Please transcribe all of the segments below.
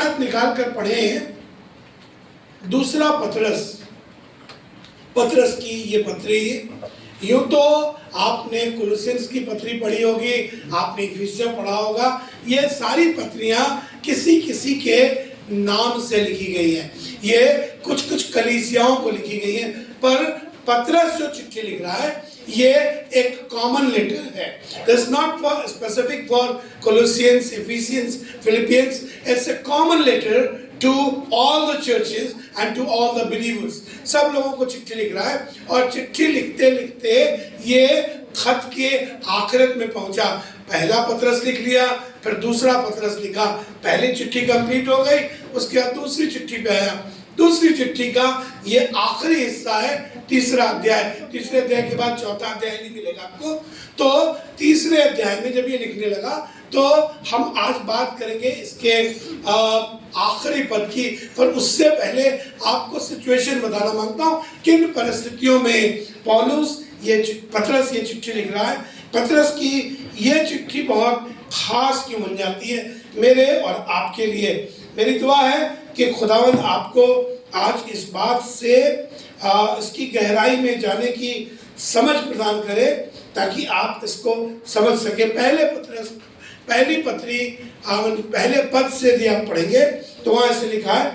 साथ निकाल कर पढ़े दूसरा पतरस की ये पत्री। यूं तो आपने कुलुसियंस की पत्री पढ़ी होगी, आपने इफिसियों पढ़ा होगा। ये सारी पत्रियां किसी किसी के नाम से लिखी गई हैं, ये कुछ कुछ कलीसियाओं को लिखी गई हैं, पर पतरस जो चिट्ठी लिख रहा है ये एक कॉमन लेटर है। It's not for specific for Colossians, Ephesians, Philippians. It's a common letter to all the churches and to all the believers. सब लोगों को चिट्ठी लिख रहा है, और चिट्ठी लिखते लिखते ये खत के आखिरत में पहुंचा। पहला पतरस लिख लिया, फिर दूसरा पतरस लिखा, पहली चिट्ठी कंप्लीट हो गई, उसके बाद दूसरी चिट्ठी पे आया। दूसरी चिट्ठी का ये आखिरी हिस्सा है, तीसरा अध्याय। तीसरे अध्याय के बाद चौथा अध्याय नहीं मिलेगा आपको। तो तीसरे अध्याय में जब ये लिखने लगा तो हम आज बात करेंगे इसके आखिरी पद की। पर उससे पहले आपको सिचुएशन बताना मांगता हूँ, किन परिस्थितियों में पतरस ये चिट्ठी लिख रहा है। पतरस की ये चिट्ठी बहुत खास क्यों बन जाती है मेरे और आपके लिए। मेरी दुआ है कि खुदावंद आपको आज इस बात से इसकी गहराई में जाने की समझ प्रदान करे, ताकि आप इसको समझ सके। पहली पत्री पहले पद से यदि आप पढ़ेंगे तो वहाँ ऐसे लिखा है,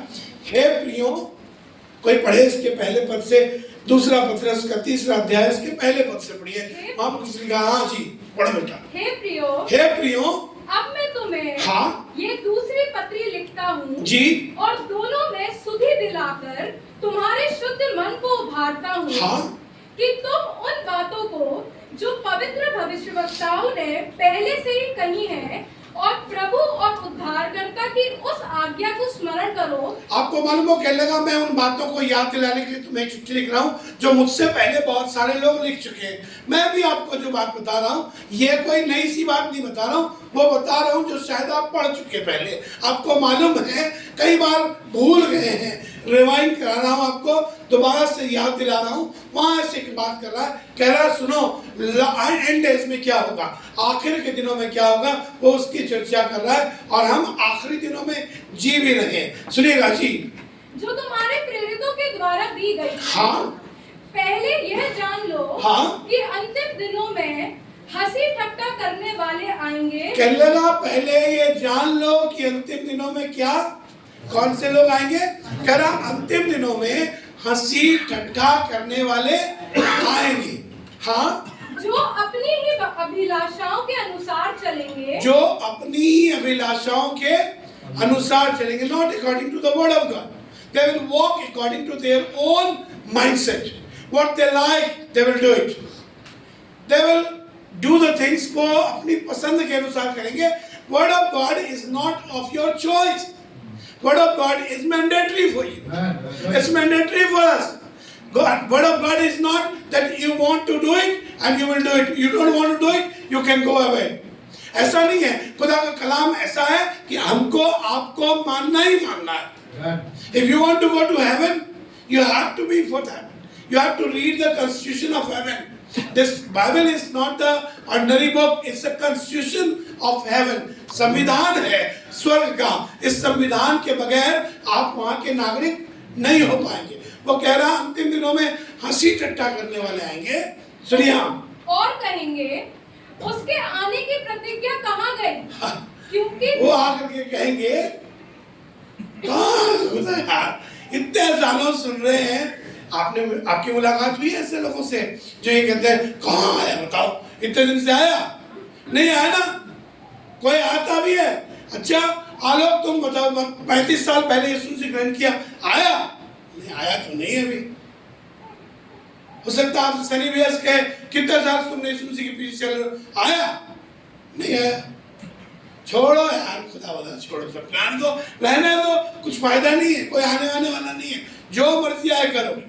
हे प्रियो। कोई पढ़े इसके पहले पद से, दूसरा पतरस का तीसरा अध्याय इसके पहले पद से पढ़िए। वहाँ पर कुछ लिखा, हाँ जी पढ़ो बेटा। हे प्रियो, अब मैं तुम्हें ये दूसरी पत्री लिखता हूँ जी, और दोनों में सुधि दिलाकर तुम्हारे शुद्ध मन को उभारता हूँ कि तुम उन बातों को जो पवित्र भविष्यवक्ताओं ने पहले से ही कही है और प्रभु और उद्धारकर्ता की उस आज्ञा को स्मरण करो। आपको मालूम हो, कहने लगा मैं उन बातों को याद दिलाने के लिए तुम्हें चिट्ठी लिख रहा हूँ जो मुझसे पहले बहुत सारे लोग लिख चुके हैं। मैं भी आपको जो बात बता रहा हूँ ये कोई नई सी बात नहीं बता रहा हूँ, वो बता रहा हूँ जो शायद आप पढ़ चुके पहले। आपको मालूम है, कई बार भूल गए हैं, रिवाइंड करा रहा हूँ आपको, दोबारा से याद दिला रहा हूँ। वहाँ ऐसे की बात कर रहा है, कह रहा है सुनो एंड डेज में क्या होगा, आखिर के दिनों में क्या होगा, वो उसकी चर्चा कर रहा है। और हम आखिरी दिनों में जी भी रहे। सुनिएगा जी। जो तुम्हारे प्रेरितों के द्वारा दी गई, पहले यह जान लो कि अंतिम दिनों में हंसी ठट्टा करने वाले आएंगे। कहने लगा पहले ये जान लो कि अंतिम दिनों में क्या, कौन से लोग आएंगे। कह रहा अंतिम दिनों में हंसी ठट्ठा करने वाले आएंगे। जो अपनी ही अभिलाषाओं के अनुसार चलेंगे, जो अपनी ही अभिलाषाओं के अनुसार चलेंगे, not according to the word of God. They will walk according to their own mindset. What they like they will do it. They will do the things को अपनी पसंद के अनुसार करेंगे। Word of God is not of your choice. Word of God is mandatory for you. It's mandatory for us. Word of God is not that you want to do it and you will do it. You don't want to do it, you can go away. ऐसा नहीं है। खुदा का कलाम ऐसा है कि हमको आपको मानना ही मानना है। If you want to go to heaven, you have to be for that. You have to read the constitution of heaven. This Bible is not the ordinary book. It's a constitution of heaven. संविधान है स्वर्ग का। इस संविधान के बगैर आप वहाँ के नागरिक नहीं हो पाएंगे। वो कह रहा अंतिम दिनों में हंसी ठट्ठा करने वाले आएंगे। सुनिए और कहेंगे उसके आने की प्रतिज्ञा कहाँ गई, क्योंकि वो आकर के कहेंगे कहाँ यार, इतने सालों सुन रहे हैं। आपकी मुलाकात हुई है ऐसे लोगों से जो ये कहते हैं कहाँ आया बताओ, इतने दिन से आया नहीं आया ना, कोई आता भी है। अच्छा आलोक तुम बताओ, 35 साल पहले यीशु से ग्रहण किया, आया नहीं, आया तो नहीं अभी। हो सकता है आप सनी व्यास कहे कितने साल तुमने यीशु के पीछे चल रहे, आया नहीं आया। छोड़ो यार, खुदा वाला छोड़ो, सब प्लान दो, रहने दो, कुछ फायदा नहीं है, कोई आने वाला नहीं है, जो मर्जी आए करो।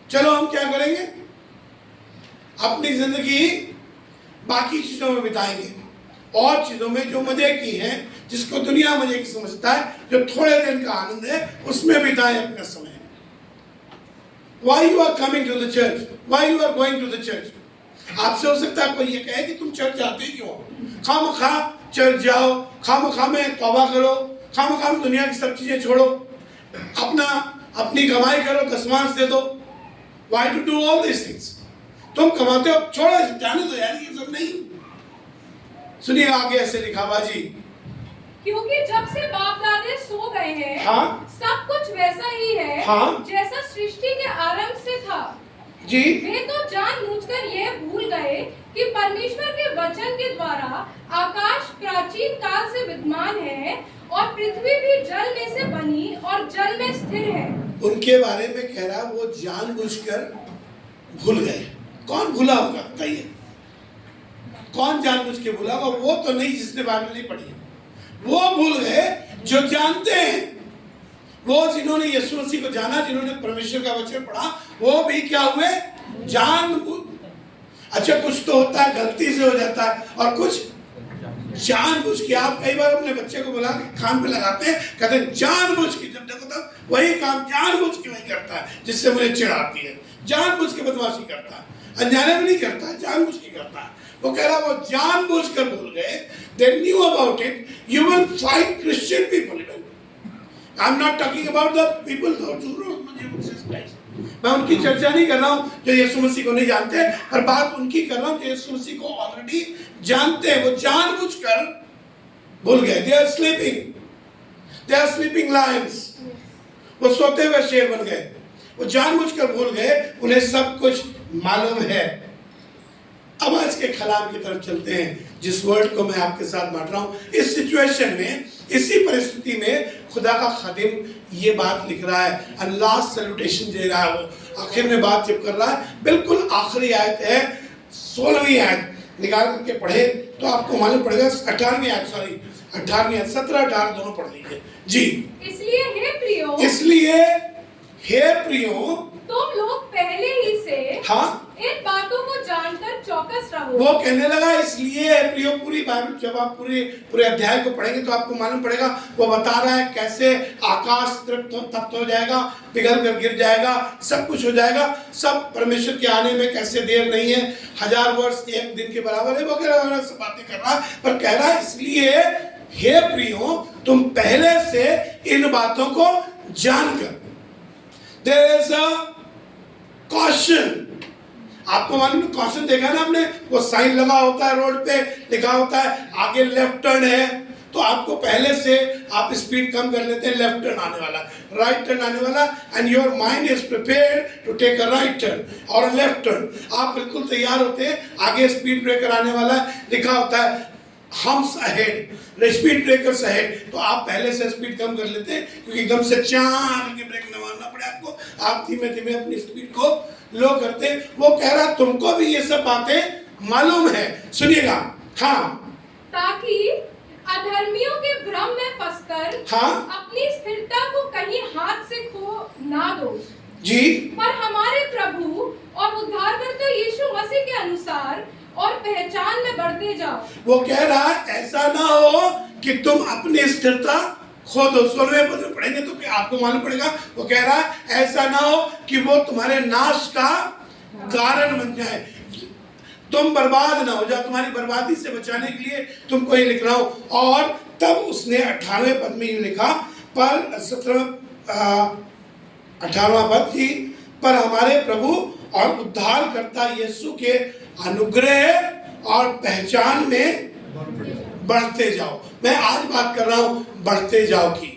चलो हम क्या करेंगे, अपनी जिंदगी बाकी चीजों में बिताएंगे, और चीजों में जो मजे की हैं, जिसको दुनिया मजे की समझता है, जो थोड़े दिन का आनंद है, उसमें बिताएं अपना समय। Why you are coming to the church? Why you are going to the church? आपसे हो सकता है कोई ये कहे कि तुम चर्च जाते क्यों, खामखा चर्च जाओ, खामखा में तौबा करो, खाम दुनिया की सब चीजें छोड़ो, अपनी कमाई करो, दसमांश दे दो। Why to do all these things? तुम कमाते हो, छोड़ो, जाने दो यार, ये सब नहीं। सुनिए आगे ऐसे लिखा बाजी, क्योंकि जब से बाप दादे सो गए हैं, हाँ, सब कुछ वैसा ही है, हाँ, जैसा सृष्टि के आरंभ से था जी। वे तो जानबूझकर यह भूल गए कि परमेश्वर के वचन के द्वारा आकाश प्राचीन काल से विद्यमान है और पृथ्वी भी जल में से बनी और जल में स्थिर है। उनके बारे में कह रहा, वो जानबूझकर भूल गए। कौन भूला होगा बताइए? कौन जानबूझ के भूला होगा? वो तो नहीं जिसने बाइबल नहीं पढ़ी है। वो भूल गए जो जानते हैं, वो जिन्होंने यीशु मसीह को जाना, जिन्होंने परमेश्वर का वचन पढ़ा, वो भी क्या हुए? जानबूझ। अच्छा, कुछ तो होता है गलती से हो जाता है और कुछ जानबूझ के। आप कई बार अपने बच्चे को बुला के कान पे लगाते हैं, कहते हैं जानबूझ के, जब देखो तब वही काम जानबूझ के वही करता है जिससे मुझे चिढ़ आती है। जानबूझ के बदमाशी करता है, अनजाने में नहीं करता है, जानबूझ के करता है। वो कह रहा, वो जानबूझ कर भूल गए। They knew about it. You will find Christian people. I'm not talking about the people who don't know Jesus Christ. मैं उनकी चर्चा नहीं कर रहा हूँ जो यीशु मसीह को नहीं जानते, पर बात उनकी कर रहा हूँ जो यीशु मसीह को ऑलरेडी जानते हैं। वो जानबूझकर भूल गए। They are sleeping. They are sleeping lions. वो सोते हुए शेर बन गए। वो जानबूझकर भूल गए, उन्हें सब कुछ मालूम है। अब आज के कलाम की तरफ चलते हैं, जिस वर्ड को मैं आपके साथ बांट रहा हूँ। इस सिचुएशन में, इसी परिस्थिति में खुदा का खादिम ये बात लिख रहा है, अल्लाह सैल्यूटेशन दे रहा है। वो आखिर में बात जब कर रहा है, बिल्कुल आखिरी आयत है, 16वीं आयत निकाल करके पढ़े तो आपको मालूम पड़ेगा। 18वीं आयत, 17, 18 दोनों पढ़ लीजिए जी। इसलिए हे प्रियो, तुम लोग पहले ही से हाँ इन बातों को जानकर चौकस रहो। वो कहने लगा, इसलिए प्रियो, पूरी बाइबल जब आप पूरे अध्याय को पढ़ेंगे तो आपको मालूम पड़ेगा। वो बता रहा है कैसे आकाश तप्त हो जाएगा, पिघल कर गिर जाएगा, सब कुछ हो जाएगा, सब परमेश्वर के आने में कैसे देर नहीं है, 1000 वर्ष एक दिन के बराबर है, वगैरह सब बातें कर रहा है। पर कह रहा है, इसलिए हे प्रियो, तुम पहले से इन बातों को जानकर। There is a caution. आपको मालूम है कॉशन देखा ना आपने? वो साइन लगा होता है रोड पे, लिखा होता है आगे लेफ्ट टर्न है, तो आपको पहले से आप स्पीड कम कर लेते हैं, लेफ्ट टर्न आने वाला, राइट टर्न आने वाला, and your mind is prepared to take a right turn और लेफ्ट टर्न। आप बिल्कुल तैयार होते हैं, आगे स्पीड ब्रेकर आने वाला है, लिखा होता है hums ahead, speed breakers ahead, तो आप पहले से स्पीड कम कर लेते हैं, क्योंकि एकदम से चार के ब्रेक न मारना पड़े आपको। आप धीमे धीमे अपनी स्पीड को लो करते। वो कह रहा तुमको भी ये सब बातें मालूम है, सुनिएगा। हाँ, ताकि अधर्मियों के भ्रम में फंसकर हाँ, अपनी स्थिरता को कहीं हाथ से खो ना दो जी, पर हमारे प्रभु और उद्धारकर्ता यीशु मसीह के अनुसार और पहचान में बढ़ते जाओ। वो कह रहा है ऐसा ना हो कि तुम अपनी स्थिरता खो दो। 16वें पद में पढ़ेंगे तो आपको मालूम पड़ेगा। वो कह रहा है ऐसा ना हो कि वो तुम्हारे नाश का कारण बन जाए, तुम बर्बाद ना हो जाओ। तुम्हारी बर्बादी से बचाने के लिए तुमको ये लिख रहा हूँ। और तब उसने 18वें पद में ये लिखा, पर 18वां पद की, पर हमारे प्रभु और उद्धारकर्ता यीशु के अनुग्रह और पहचान में बढ़ते जाओ। मैं आज बात कर रहा हूं बढ़ते जाओ की।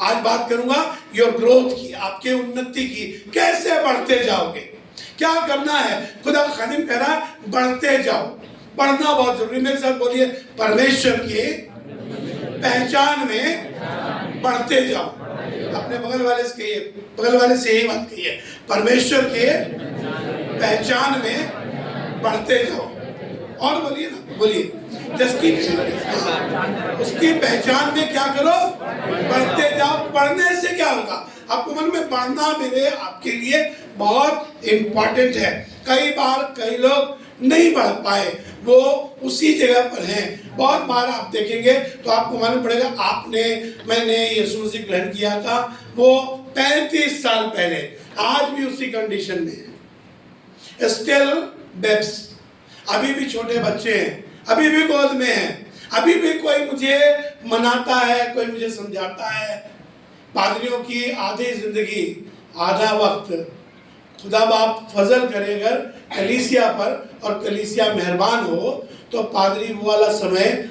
आज बात करूंगा योर ग्रोथ की, आपके उन्नति की। कैसे बढ़ते जाओगे, क्या करना है? खुदा का खादिम कह रहा है बढ़ते जाओ। बढ़ना बहुत जरूरी। मेरे साथ बोलिए, परमेश्वर की पहचान में बढ़ते जाओ। अपने बगल वाले से कहिए, बगल वाले से यही बात कहिए, परमेश्वर के पहचान में बढ़ते जाओ। और बोलिए ना, बोलिए जिसकी उसकी पहचान में क्या करो, बढ़ते जाओ। बढ़ने से क्या होगा? आपको मन में बढ़ना मेरे आपके लिए बहुत इंपॉर्टेंट है। कई बार कई लोग नहीं बढ़ पाए, वो उसी जगह पर हैं। बहुत बार आप देखेंगे तो आपको मालूम पड़ेगा, मैंने यीशु मसीह ग्रहण किया था वो 35 साल पहले, आज भी उसी कंडीशन में है, स्टिल बेब्स, अभी भी छोटे बच्चे हैं, अभी भी गोद में हैं, अभी भी कोई मुझे मनाता है, कोई मुझे समझाता है। पादरियों की आधी जिंदगी, आधा वक्त खुदा बाप फजल करे अगर कलीसिया पर और कलीसिया मेहरबान हो तो पादरी वो वाला समय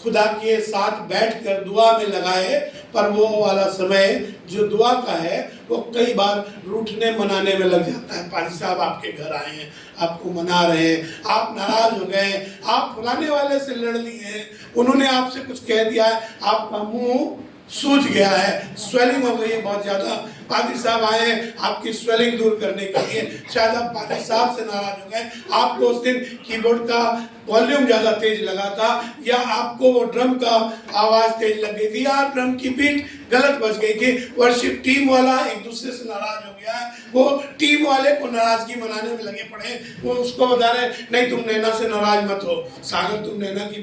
खुदा के साथ बैठकर दुआ में लगाए। पर वो वाला समय जो दुआ का है वो कई बार रूठने मनाने में लग जाता है। पादरी साहब आपके घर आए हैं, आपको मना रहे हैं, आप नाराज हो गए, आप फलाने वाले से लड़ लिए हैं, उन्होंने आपसे कुछ कह दिया है, आपका मुंह सूज गया है, स्वेलिंग हो गई है बहुत ज़्यादा। पादरी साहब आए हैं आपकी स्वेलिंग दूर करने के लिए। शायद आप पादरी साहब से नाराज हो गए, आपको उस दिन कीबोर्ड का वॉल्यूम ज़्यादा तेज लगा था, या आपको वो ड्रम का आवाज़ तेज लग गई थी, या ड्रम की बीट गलत बज गई थी। वर्शिप टीम वाला एक दूसरे से नाराज हो गया है, वो टीम वाले को नाराज़गी मनाने में लगे पड़े। वो उसको बता रहे नहीं तुम नैना से नाराज मत हो, सागर तुम नैना की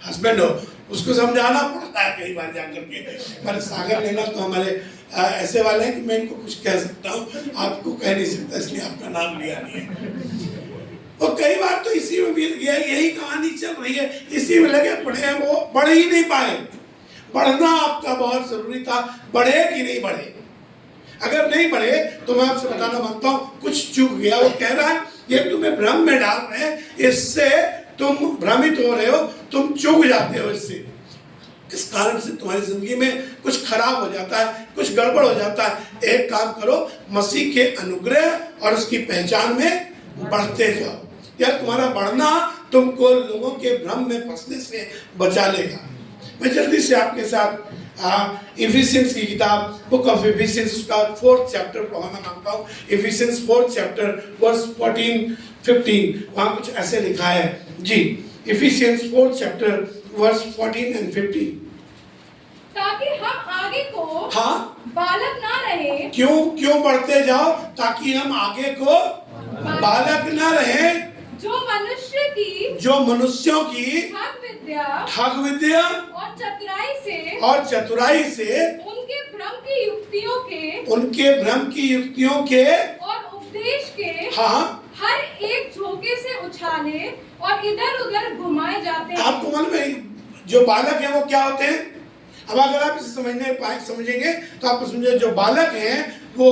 हस्बैंड हो। उसको समझाना पड़ता है कई बार जाकर के। पर सागर नैना तो हमारे ऐसे वाले हैं कि मैं इनको कुछ कह सकता हूँ, आपको कह नहीं सकता, इसलिए आपका नाम लिया नहीं है। और कई बार तो इसी में बीत गया, यही कहानी चल रही है, इसी में लगे पड़े हैं, वो बढ़ ही नहीं पाए। बढ़ना आपका बहुत जरूरी था, बढ़े कि नहीं बढ़े? अगर नहीं बढ़े तो मैं आपसे बताना मांगता हूँ कुछ चूक गया। वो कह रहा है ये तुम्हें भ्रम में डाल रहे हैं, इससे तुम भ्रमित हो रहे हो, तुम चूक जाते हो इससे। इस कारण से तुम्हारी जिंदगी में कुछ खराब हो जाता है, कुछ गड़बड़ हो जाता है। एक काम करो, मसीह के अनुग्रह और उसकी पहचान में बढ़ते जाओ। यार तुम्हारा बढ़ना तुमको लोगों के भ्रम में फंसने से बचा लेगा। मैं जल्दी से आपके साथ इफिशियंस की किताब बुक ऑफ इफिशियंस उसका 4th चैप्टर पढ़ाना मांगता हूँ। इफिशियंस 4th चैप्टर वर्स 14-15 वहाँ कुछ ऐसे लिखा है जी। Ephesians 4th chapter verse 14 and 15। ताकि हम आगे को बालक ना रहे। क्यों बढ़ते जाओ? ताकि हम आगे को बालक ना रहे, जो मनुष्यों की ठग विद्या और चतुराई से उनके भ्रम की युक्तियों के और उपदेश के हर एक झोंके से उछाले और इधर उधर घुमाए जाते हैं। आपको मालूम है जो बालक है वो क्या होते हैं? अब अगर आप इसे समझेंगे तो आप समझे जो बालक हैं वो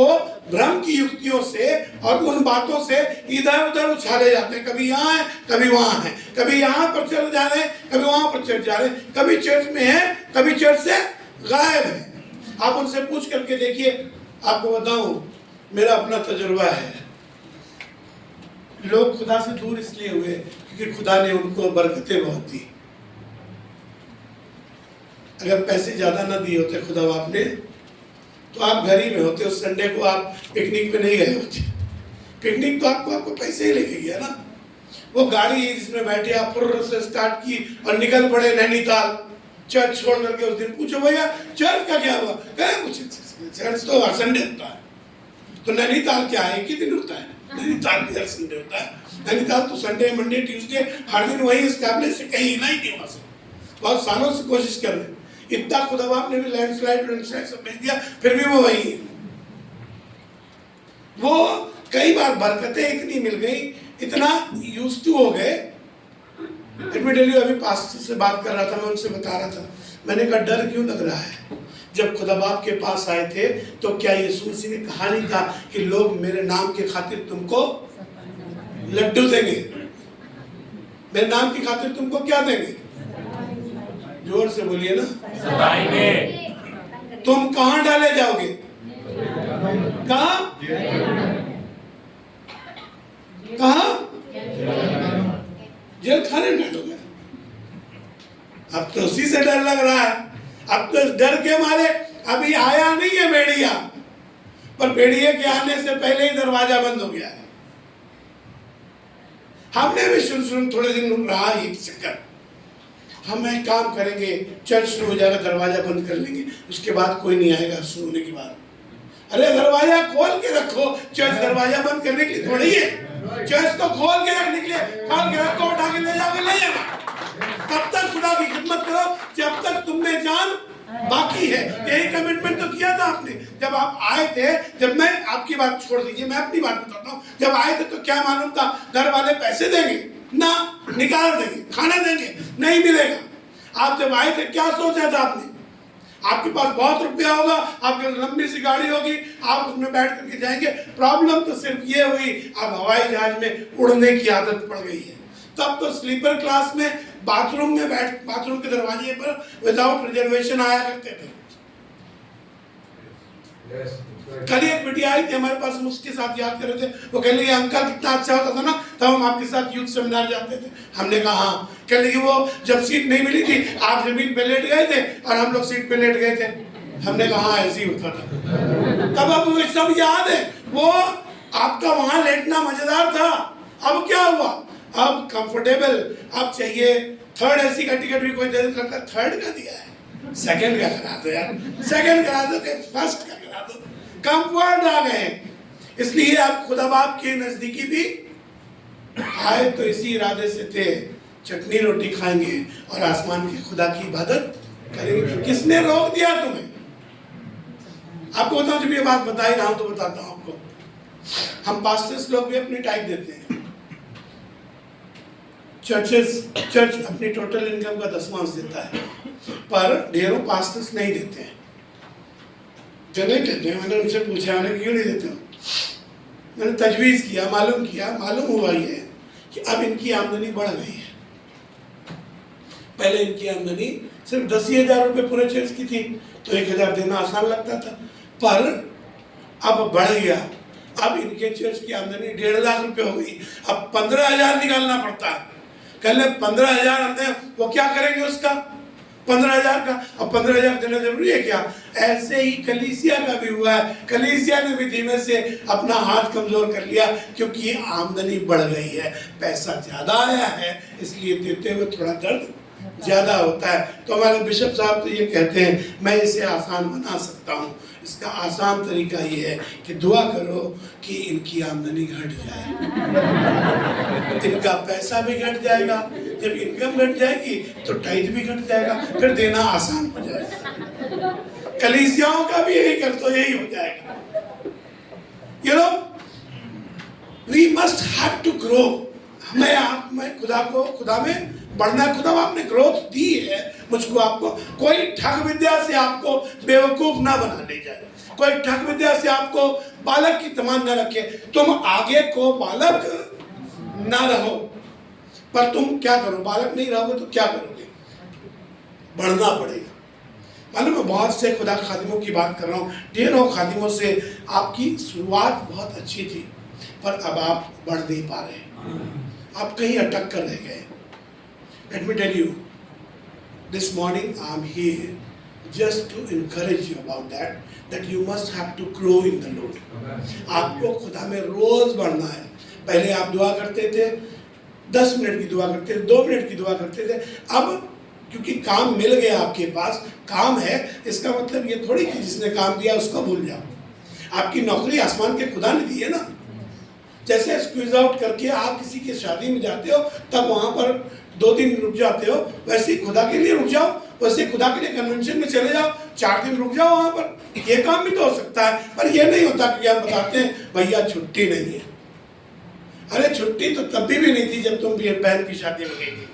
भ्रम की युक्तियों से और उन बातों से इधर उधर उछाले जाते हैं। कभी यहाँ है, कभी वहाँ है, कभी यहाँ पर चल जा रहे हैं, कभी वहाँ पर चल जा रहे हैं, कभी चर्च में है, कभी चर्च से गायब है। आप उनसे पूछ करके देखिए। आपको बताऊं मेरा अपना तजुर्बा है। लोग खुदा से दूर इसलिए हुए क्योंकि खुदा ने उनको बरकतें बहुत दी। अगर पैसे ज्यादा ना दिए होते खुदा बाप ने तो आप घर ही में होते। उस संडे को आप पिकनिक पे नहीं गए होते। पिकनिक तो आपको पैसे ही लेके गया ना। वो गाड़ी जिसमें बैठे आप फुर्र से स्टार्ट की और निकल पड़े नैनीताल। चर्च छोड़ करके उस दिन पूछो भैया चर्च का क्या हुआ? कहे कुछ चर्च तो हर संडे होता है। तो नैनीताल क्या है? कितने दिन होता है? नैनीताल भी हर संडे होता है। नैनीताल तो संडे मंडे ट्यूसडे हर दिन वही एस्टैब्लिश कहीं हिला ही नहीं वहां से। बहुत सालों से कोशिश कर रहे हैं। इतना खुदा बाप ने भी लैंडस्लाइड सब भेज दिया, फिर भी वो वही है। वो कई बार बरकतें इतनी मिल गई, इतना यूज्ड टू हो गए। अभी पास्टर से बात कर रहा था, मैं उनसे बता रहा था, मैंने कहा डर क्यों लग रहा है? जब खुदा बाप के पास आए थे तो क्या यीशु मसीह ने कहा नहीं था कि लोग मेरे नाम के खातिर तुमको लड्डू देंगे, मेरे नाम की खातिर तुमको क्या देंगे? जोर से बोलिए ना। तुम कहां डाले जाओगे? कहां? जेल खाने में डालोगे। अब तो उसी से डर लग रहा है। अब तो इस डर के मारे अभी आया नहीं है भेड़िया, पर भेड़िए के आने से पहले ही दरवाजा बंद हो गया है। हमने भी शुरू थोड़े दिन रहा ये चक्कर। हम एक काम करेंगे, चर्च शुरू हो जाएगा, दरवाजा बंद कर लेंगे, उसके बाद कोई नहीं आएगा शुरू होने के बाद। अरे दरवाजा खोल के रखो। चर्च दरवाजा बंद करने के लिए थोड़ी है। चर्च तो खोल के रखने के लिए, खोल के रखो, उठा के ले जाओगे, ले जाना। तब तक खुदा की खिदमत करो जब तक तुम में जान बाकी है। यही कमिटमेंट तो किया था आपने जब आप आए थे। जब मैं आपकी बात छोड़ दीजिए, मैं अपनी बात बताता हूँ। जब आए थे तो क्या मालूम था घर वाले पैसे देंगे ना, निकाल देंगे, खाना देंगे, नहीं मिलेगा। आप जब आए थे क्या सोचा था आपने? आपके पास बहुत रुपया होगा, आपके लंबी सी गाड़ी होगी, आप उसमें बैठ करके जाएंगे। प्रॉब्लम तो सिर्फ ये हुई अब हवाई जहाज में उड़ने की आदत पड़ गई है। तब तो स्लीपर क्लास में बाथरूम में बैठ, बाथरूम के दरवाजे पर विदाउट रिजर्वेशन आया करते थे। कल एक बिटिया आई थी हमारे पास, हम उसके साथ याद कर रहे थे, वो कह रही अंकल कितना अच्छा होता था ना तब हम आपके साथ यूथ सेमिनार जाते थे। हमने कहा हाँ। कह रही वो जब सीट नहीं मिली थी आप जमीन पे लेट गए थे और हम लोग सीट पे लेट गए थे। हमने कहा हाँ ऐसे ही होता था। तब अब वो सब याद है, वो आपका वहां लेटना मजेदार था। अब क्या हुआ? अब कंफर्टेबल, अब चाहिए थर्ड एसी का टिकट भी कोई दे देता, लगता थर्ड का दिया है, सेकंड का करा दो यार, सेकंड करा दो, फर्स्ट का करा दो। कंफर्ट आ गए। इसलिए आप खुदा बाप के नजदीकी भी आए तो इसी इरादे से थे, चटनी रोटी खाएंगे और आसमान के खुदा की इबादत करेंगे। किसने रोक दिया तुम्हें? आपको बताऊं, जब ये बात बता ही रहा हूं तो बताता हूं आपको। हम पास्टर्स लोग भी अपनी टाइप देते हैं। चर्च अपनी टोटल इनकम का 10वांश देता है, पर ढेरों पास्टर्स नहीं देते हैं। जो नहीं देते हैं, मैंने उनसे पूछा, मैंने क्यों नहीं देते हो? मैंने तजवीज़ किया, मालूम हुआ ये कि अब इनकी आमदनी बढ़ गई है। पहले इनकी आमदनी सिर्फ 10,000 रुपये पूरे चर्च की थी तो 1,000 देना आसान लगता था, पर अब बढ़ गया। अब इनके चर्च की आमदनी 1.5 लाख रुपये हो गई। अब 15,000 निकालना पड़ता है। कल 15,000 हमने, वो क्या करेंगे उसका 15,000 का? अब 15,000 देना जरूरी है क्या? ऐसे ही कलीसिया का भी हुआ है। कलीसिया ने भी धीमे से अपना हाथ कमजोर कर लिया क्योंकि आमदनी बढ़ गई है, पैसा ज्यादा आया है, इसलिए देते हुए थोड़ा दर्द ज्यादा होता है। तो हमारे बिशप साहब तो ये कहते हैं मैं इसे आसान बना सकता हूँ। इसका आसान तरीका ये है कि दुआ करो कि इनकी आमदनी घट जाए, इनका पैसा भी घट जाएगा। जब इनकम घट जाएगी तो टाइट भी घट जाएगा, फिर देना आसान हो जाएगा। कलीसियाओं का भी यही कर तो यही हो जाएगा। You know, we must have to grow. हमें खुदा में बढ़ना है। खुदा आपने ग्रोथ दी है मुझको, आपको। कोई ठग विद्या से आपको बेवकूफ ना बना ले जाए, कोई ठग विद्या से आपको बालक की तमन्ना न रखे। तुम आगे को बालक ना रहो, पर तुम क्या करो? बालक नहीं रहोगे तो क्या करोगे? बढ़ना पड़ेगा। मालूम मैं बहुत से खुदा खादिमों की बात कर रहा हूँ, ढेरों खादिमों से आपकी शुरुआत बहुत अच्छी थी, पर अब आप बढ़ नहीं पा रहे, आप कहीं अटक कर रह गए। Let me tell you, this morning I'm here just to encourage you about that you must have to grow in the Lord. आपको खुदा में रोज बढ़ना है। पहले आप दुआ करते थे, 10 मिनट की दुआ करते थे, 2 मिनट की दुआ करते थे। अब क्योंकि काम मिल गया, आपके पास काम है, इसका मतलब ये थोड़ी कि जिसने काम दिया उसको भूल जाओ। आपकी नौकरी आसमान के खुदा ने दी है ना। जैसे स्क्वीज आउट करके आप किसी की शादी में जाते हो तब वहां पर 2 दिन रुक जाते हो, वैसे ही खुदा के लिए रुक जाओ, वैसे खुदा के लिए कन्वेंशन में चले जाओ, 4 दिन रुक जाओ वहां पर। ये काम भी तो हो सकता है, पर ये नहीं होता क्योंकि हम बताते हैं भैया छुट्टी नहीं है। अरे छुट्टी तो तब भी नहीं थी जब तुम बहन की शादी में गई थी,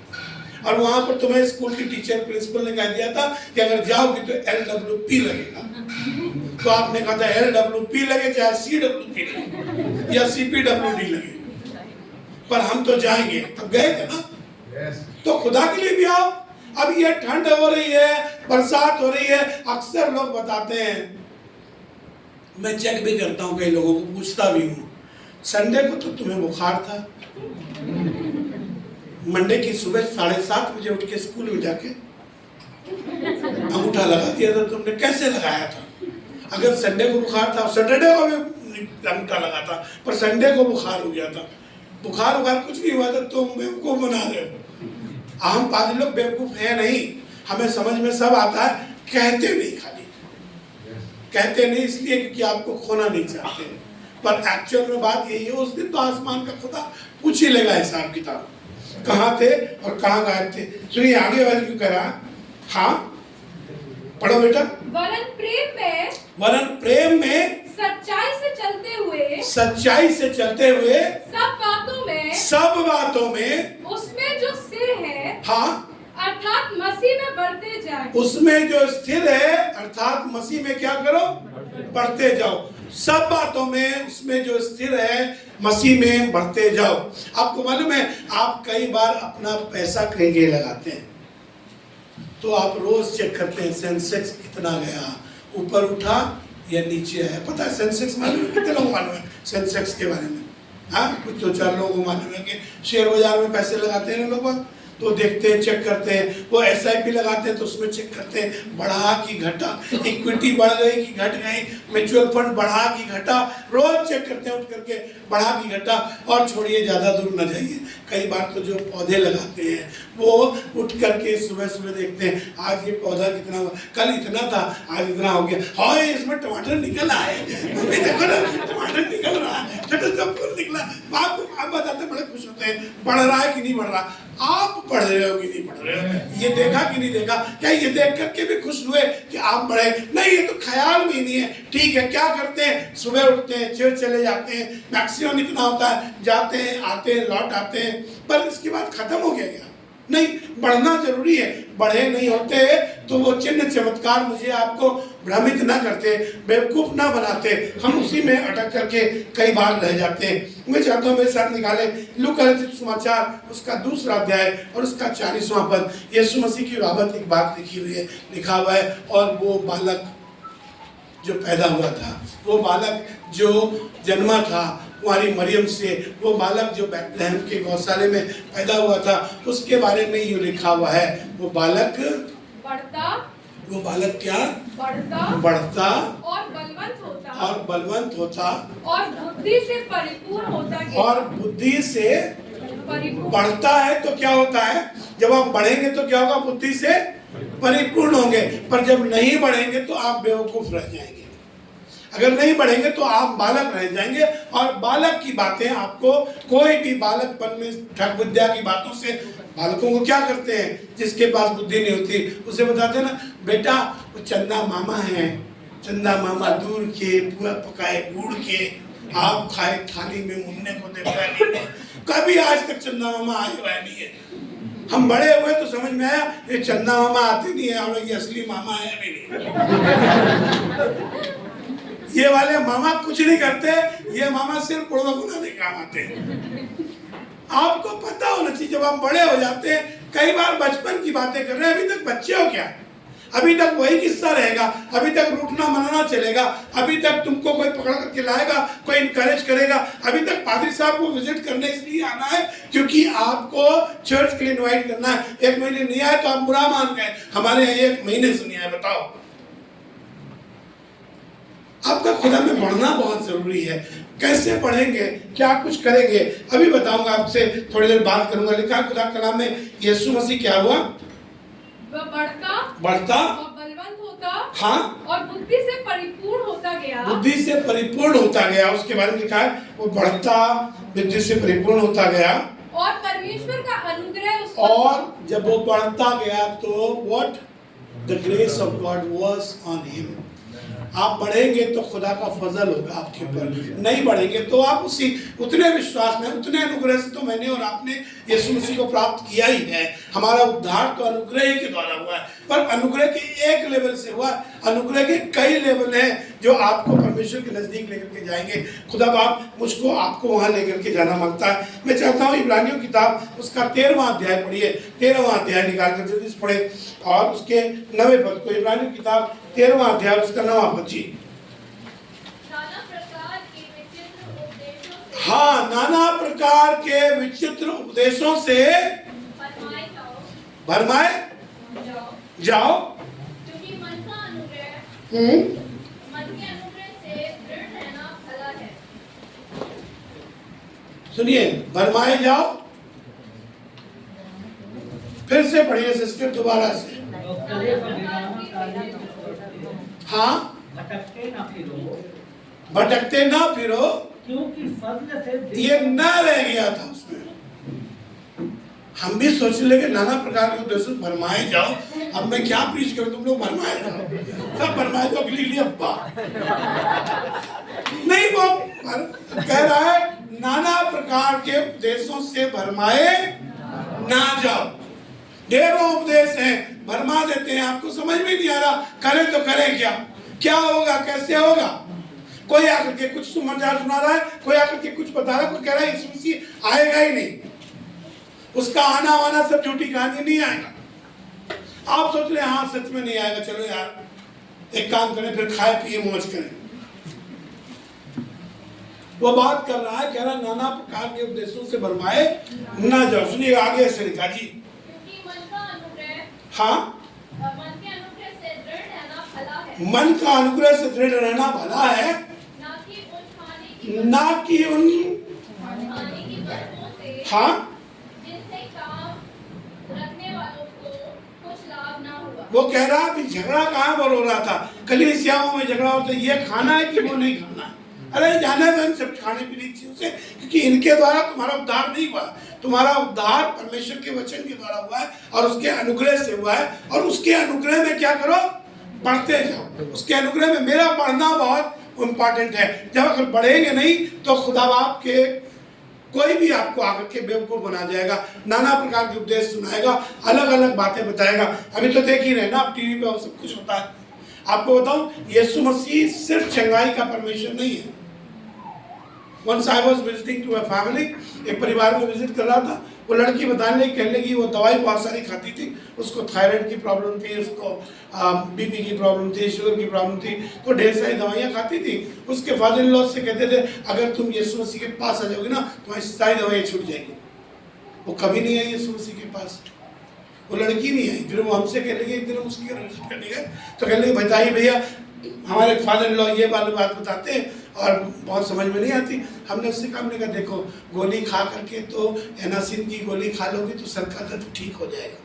और वहां पर तुम्हें स्कूल की टीचर प्रिंसिपल ने कह दिया था कि अगर जाओगी तो LWP लगेगा। तो आपने कहा था LWP लगे चाहे CWP लगे या CPWD लगे, पर हम तो जाएंगे। तब गए थे ना। तो खुदा के लिए भी आओ। अब ये ठंड हो रही है, बरसात हो रही है, अक्सर लोग बताते हैं, मैं चेक भी करता हूँ, कई लोगों को पूछता भी हूँ, संडे को तो तुम्हें बुखार था, मंडे की सुबह 7:30 बजे उठ के स्कूल में जाके अंगूठा लगा दिया था, तुमने कैसे लगाया था? अगर संडे को बुखार था, सैटरडे को भी अंगूठा लगा था, पर संडे को बुखार हो गया था। बुखार कुछ नहीं हुआ था, तुम बेवकूफ बना रहे हो। हम पादरी लोग बेवकूफ हैं नहीं, हमें समझ में सब आता है, कहते नहीं, खाली कहते नहीं इसलिए क्योंकि आपको खोना नहीं चाहते, पर एक्चुअल में बात यही है। उस दिन तो आसमान का खुदा पूछ ही लेगा हिसाब किताब, कहाँ थे और कहाँ गायब थे। सुनिए आगे वाले क्यों कह रहा है। हाँ पढ़ो बेटा। वरन प्रेम में सच्चाई से चलते हुए सब बातों में उसमें जो सिर है, हाँ, अर्थात मसीह में बढ़ते जाए। उसमें जो स्थिर है अर्थात मसीह में क्या करो, बढ़ते जाओ। सब बातों में उसमें जो स्थिर है मसीह में बढ़ते जाओ। आपको मालूम है, आप कई बार अपना पैसा कहीं के लगाते हैं तो आप रोज चेक करते हैं सेंसेक्स कितना गया, ऊपर उठा या नीचे आया। पता है सेंसेक्स मालूम है? कितने लोग मालूम है सेंसेक्स के बारे में? हाँ, कुछ दो चार लोगों को मालूम है कि शेयर बाजार में पैसे लगाते हैं लोग, तो देखते हैं, चेक करते हैं। वो SIP लगाते हैं तो उसमें चेक करते हैं बढ़ा कि घटा, इक्विटी बढ़ गई कि घट गई, म्यूचुअल फंड बढ़ा कि घटा, रोज चेक करते हैं उठ करके बढ़ा कि घटा। और छोड़िए, ज़्यादा दूर न जाइए, कई बार तो जो पौधे लगाते हैं वो उठ करके सुबह सुबह देखते हैं आज ये पौधा कितना हुआ, कल इतना था आज इतना हो गया, हाँ इसमें टमाटर निकल आए, मम्मी देखो ना टमाटर निकल रहा है, छोटा सा फूल निकला। बाप आप बताते बड़े खुश होते हैं, बढ़ रहा है कि नहीं बढ़ रहा। आप पढ़ रहे हो कि नहीं पढ़ रहे हो, ये देखा कि नहीं देखा? क्या ये देख करके भी खुश हुए कि आप बढ़े? नहीं, ये तो ख्याल भी नहीं है। ठीक है, क्या करते हैं, सुबह उठते हैं, चर्च चले जाते हैं, मैक्सिमम इतना होता है, जाते हैं आते हैं लौट आते हैं, पर इसके बाद खत्म हो गया क्या? नहीं, बढ़ना जरूरी है। बढ़े नहीं होते तो वो चिन्ह चमत्कार मुझे आपको भ्रमित ना करते, बेवकूफ ना बनाते, हम उसी में अटक करके कई बार रह जाते हैं। मैं चाहता हूँ मेरे साथ निकाले लूका रचित सुसमाचार उसका 2 अध्याय और उसका 40वां पद। यीशु मसीह की बाबत एक बात लिखी हुई है, लिखा हुआ है, और वो बालक जो पैदा हुआ था, वो बालक जो जन्मा था कुंवारी मरियम से, वो बालक जो बैतलहम के गौशाले में पैदा हुआ था, उसके बारे में यूँ लिखा हुआ है, वो बालक बढ़ता, वो बालक क्या बढ़ता और बलवंत होता और बुद्धि से परिपूर्ण होता गया। और बुद्धि से बढ़ता है तो क्या होता है, जब आप बढ़ेंगे तो क्या होगा, बुद्धि से परिपूर्ण होंगे। पर जब नहीं बढ़ेंगे तो आप बेवकूफ रह जाएंगे। अगर नहीं बढ़ेंगे तो आप बालक रह जाएंगे, और बालक की बातें आपको कोई भी बालकपन में ठग विद्या की बातों से, बालकों को क्या करते हैं, जिसके पास बुद्धि नहीं होती उसे बताते हैं ना, बेटा वो चंदा मामा है, चंदा मामा दूर के पुआ पकाए गुड़ के, आप खाए थाली में, मुन्ने को देखा नहीं, कभी आज तक चंदा मामा आए हुआ नहीं है। हम बड़े हुए तो समझ में आया ये चंदा मामा आते नहीं है, और ये असली मामा है भी नहीं। ये वाले मामा कुछ नहीं करते, ये मामा सिर्फ पुड़वा गुनाने काम आते हैं। आपको पता होना चाहिए, जब हम बड़े हो जाते हैं, कई बार बचपन की बातें कर रहे हैं, अभी तक बच्चे हो क्या, अभी तक वही किस्सा रहेगा, अभी तक रूठना मनाना चलेगा, अभी तक तुमको कोई पकड़ करके लाएगा, कोई इनकरेज करेगा। अभी तक पादरी साहब को विजिट करने इसलिए आना है क्योंकि आपको चर्च के लिए इनवाइट करना है। 1 महीने नहीं आए तो आप बुरा मान गए, हमारे यहाँ 1 महीने से नहीं आए। बताओ, आपका खुदा में बढ़ना बहुत जरूरी है। कैसे बढ़ेंगे, क्या कुछ करेंगे, अभी बताऊंगा आपसे, थोड़ी देर बात करूंगा। लिखा खुदा कलाम में यीशु मसीह क्या हुआ, बढ़ता और बलवंत होता, हाँ, और बुद्धि से परिपूर्ण होता गया। बुद्धि से परिपूर्ण होता गया, उसके बारे में लिखा है वो बढ़ता, बुद्धि से परिपूर्ण होता गया, और परमेश्वर का अनुग्रह उस पर, और जब वो बढ़ता गया तो what, the grace of God was on him. आप बढ़ेंगे तो खुदा का फजल होगा आपके ऊपर, नहीं बढ़ेंगे तो आप उसी उतने विश्वास में, उतने अनुग्रह से तो मैंने और आपने यीशु मसीह को प्राप्त किया ही है। हमारा उद्धार तो अनुग्रह ही के द्वारा हुआ है, पर अनुग्रह के एक लेवल से हुआ, अनुग्रह के कई लेवल हैं जो आपको परमेश्वर के नजदीक लेकर के जाएंगे। खुदा बाप मुझको आपको वहां लेकर के जाना मांगता है। मैं चाहता हूँ इब्रानियों किताब उसका 13वां अध्याय पढ़िए, 13वां अध्याय निकाल कर जल्दी से पढ़े, और उसके 9वें पद को, इब्रानियों किताब 13वां अध्याय उसका 9वां पद। हाँ, नाना प्रकार के विचित्र उपदेशों से भरमाए जाओ, क्योंकि मन का अनुग्रह, मन के अनुग्रह से दृढ़ रहना भला है। सुनिए, भरमाए जाओ, फिर से पढ़िए सिस्टर दोबारा से। हाँ, भटकते ना फिरो, क्योंकि फजल से ये न रह गया था उसमें। हम भी सोचने लगे नाना प्रकार के उद्देश्य भरमाए जाओ। अब मैं क्या प्रीच करूं, तुम लोग भरमाए जाओ, सब भरमाए जाओ अगली लिए अब्बा नहीं, वो कह रहा है नाना प्रकार के उपदेशों से भरमाए ना जाओ। ढेरों उपदेश हैं भरमा देते हैं, आपको समझ में नहीं आ रहा करें तो करें क्या, क्या होगा, कैसे होगा। कोई आकर के कुछ समाचार सुना रहा है, कोई आकर के कुछ बता रहा है, कोई कह रहा है यीशु मसीह आएगा ही नहीं, उसका आना वाना सब झूठी कहानी, नहीं आएगा। आप सोच रहे हैं हाँ सच में नहीं आएगा, चलो यार एक काम करें, फिर खाए पिए मौज करें। वो बात कर रहा है, कह रहा नाना प्रकार के उपदेशों से भरमाए ना जाओ। सुनिए आगे से लिखा जी, क्योंकि मन का अनुग्रह, हाँ मन के अनुग्रह से दृढ़ रहना भला है, मन का अनुग्रह से दृढ़ रहना भला है, ना कि उन खाने की वस्तुओं से, हाँ जिनसे काम रखने वालों को कुछ लाभ ना हुआ। वो कह रहा कि झगड़ा कहाँ पर हो रहा था, कलीसियाओं में झगड़ा होता, ये खाना है कि वो नहीं खाना है। अरे जाने दो इन सब खाने पीने की चीजों से, क्योंकि इनके द्वारा तुम्हारा उद्धार नहीं हुआ। तुम्हारा उद्धार परमेश्वर के वचन के द्वारा हुआ है और उसके अनुग्रह से हुआ है, और उसके अनुग्रह में क्या करो, बढ़ते जाओ। उसके अनुग्रह में मेरा बढ़ना बहुत इंपॉर्टेंट है। जब अगर बढ़ेंगे नहीं तो खुदा बाप के कोई भी आपको आकर के बेवकूफ बना जाएगा, नाना प्रकार के उपदेश सुनाएगा, अलग अलग बातें बताएगा। अभी तो देख ही रहे ना आप टीवी पे, वो सब कुछ होता है। आपको बताऊं, यीशु मसीह सिर्फ चंगाई का परमेश्वर नहीं है। Once I was visiting to a family, एक परिवार में विजिट कर रहा था, वो लड़की बताने लगी, कहने लगी वो दवाई बहुत सारी खाती थी, उसको थायराइड की प्रॉब्लम थी, उसको बीपी की प्रॉब्लम थी, शुगर की प्रॉब्लम थी, तो ढेर सारी दवाइयाँ खाती थी। उसके फादर इन लॉ से कहते थे अगर तुम यीशु मसीह के पास आ जाओगे ना तुम्हारी सारी दवाइयाँ छूट जाएगी। वो कभी नहीं आई यीशु मसीह के पास, वो लड़की नहीं आई। फिर वो हमसे कहने लगी, एक दिन हम उसकी घर विजिट करने गए तो कहने लगे बताइए भैया, हमारे फादर इन लॉ ये वाली बात बताते हैं और बहुत समझ में नहीं आती। हमने उससे कहा, हमने कहा देखो गोली खा करके तो एनासिन की गोली खा लोगे तो सर का दर्द ठीक हो जाएगा।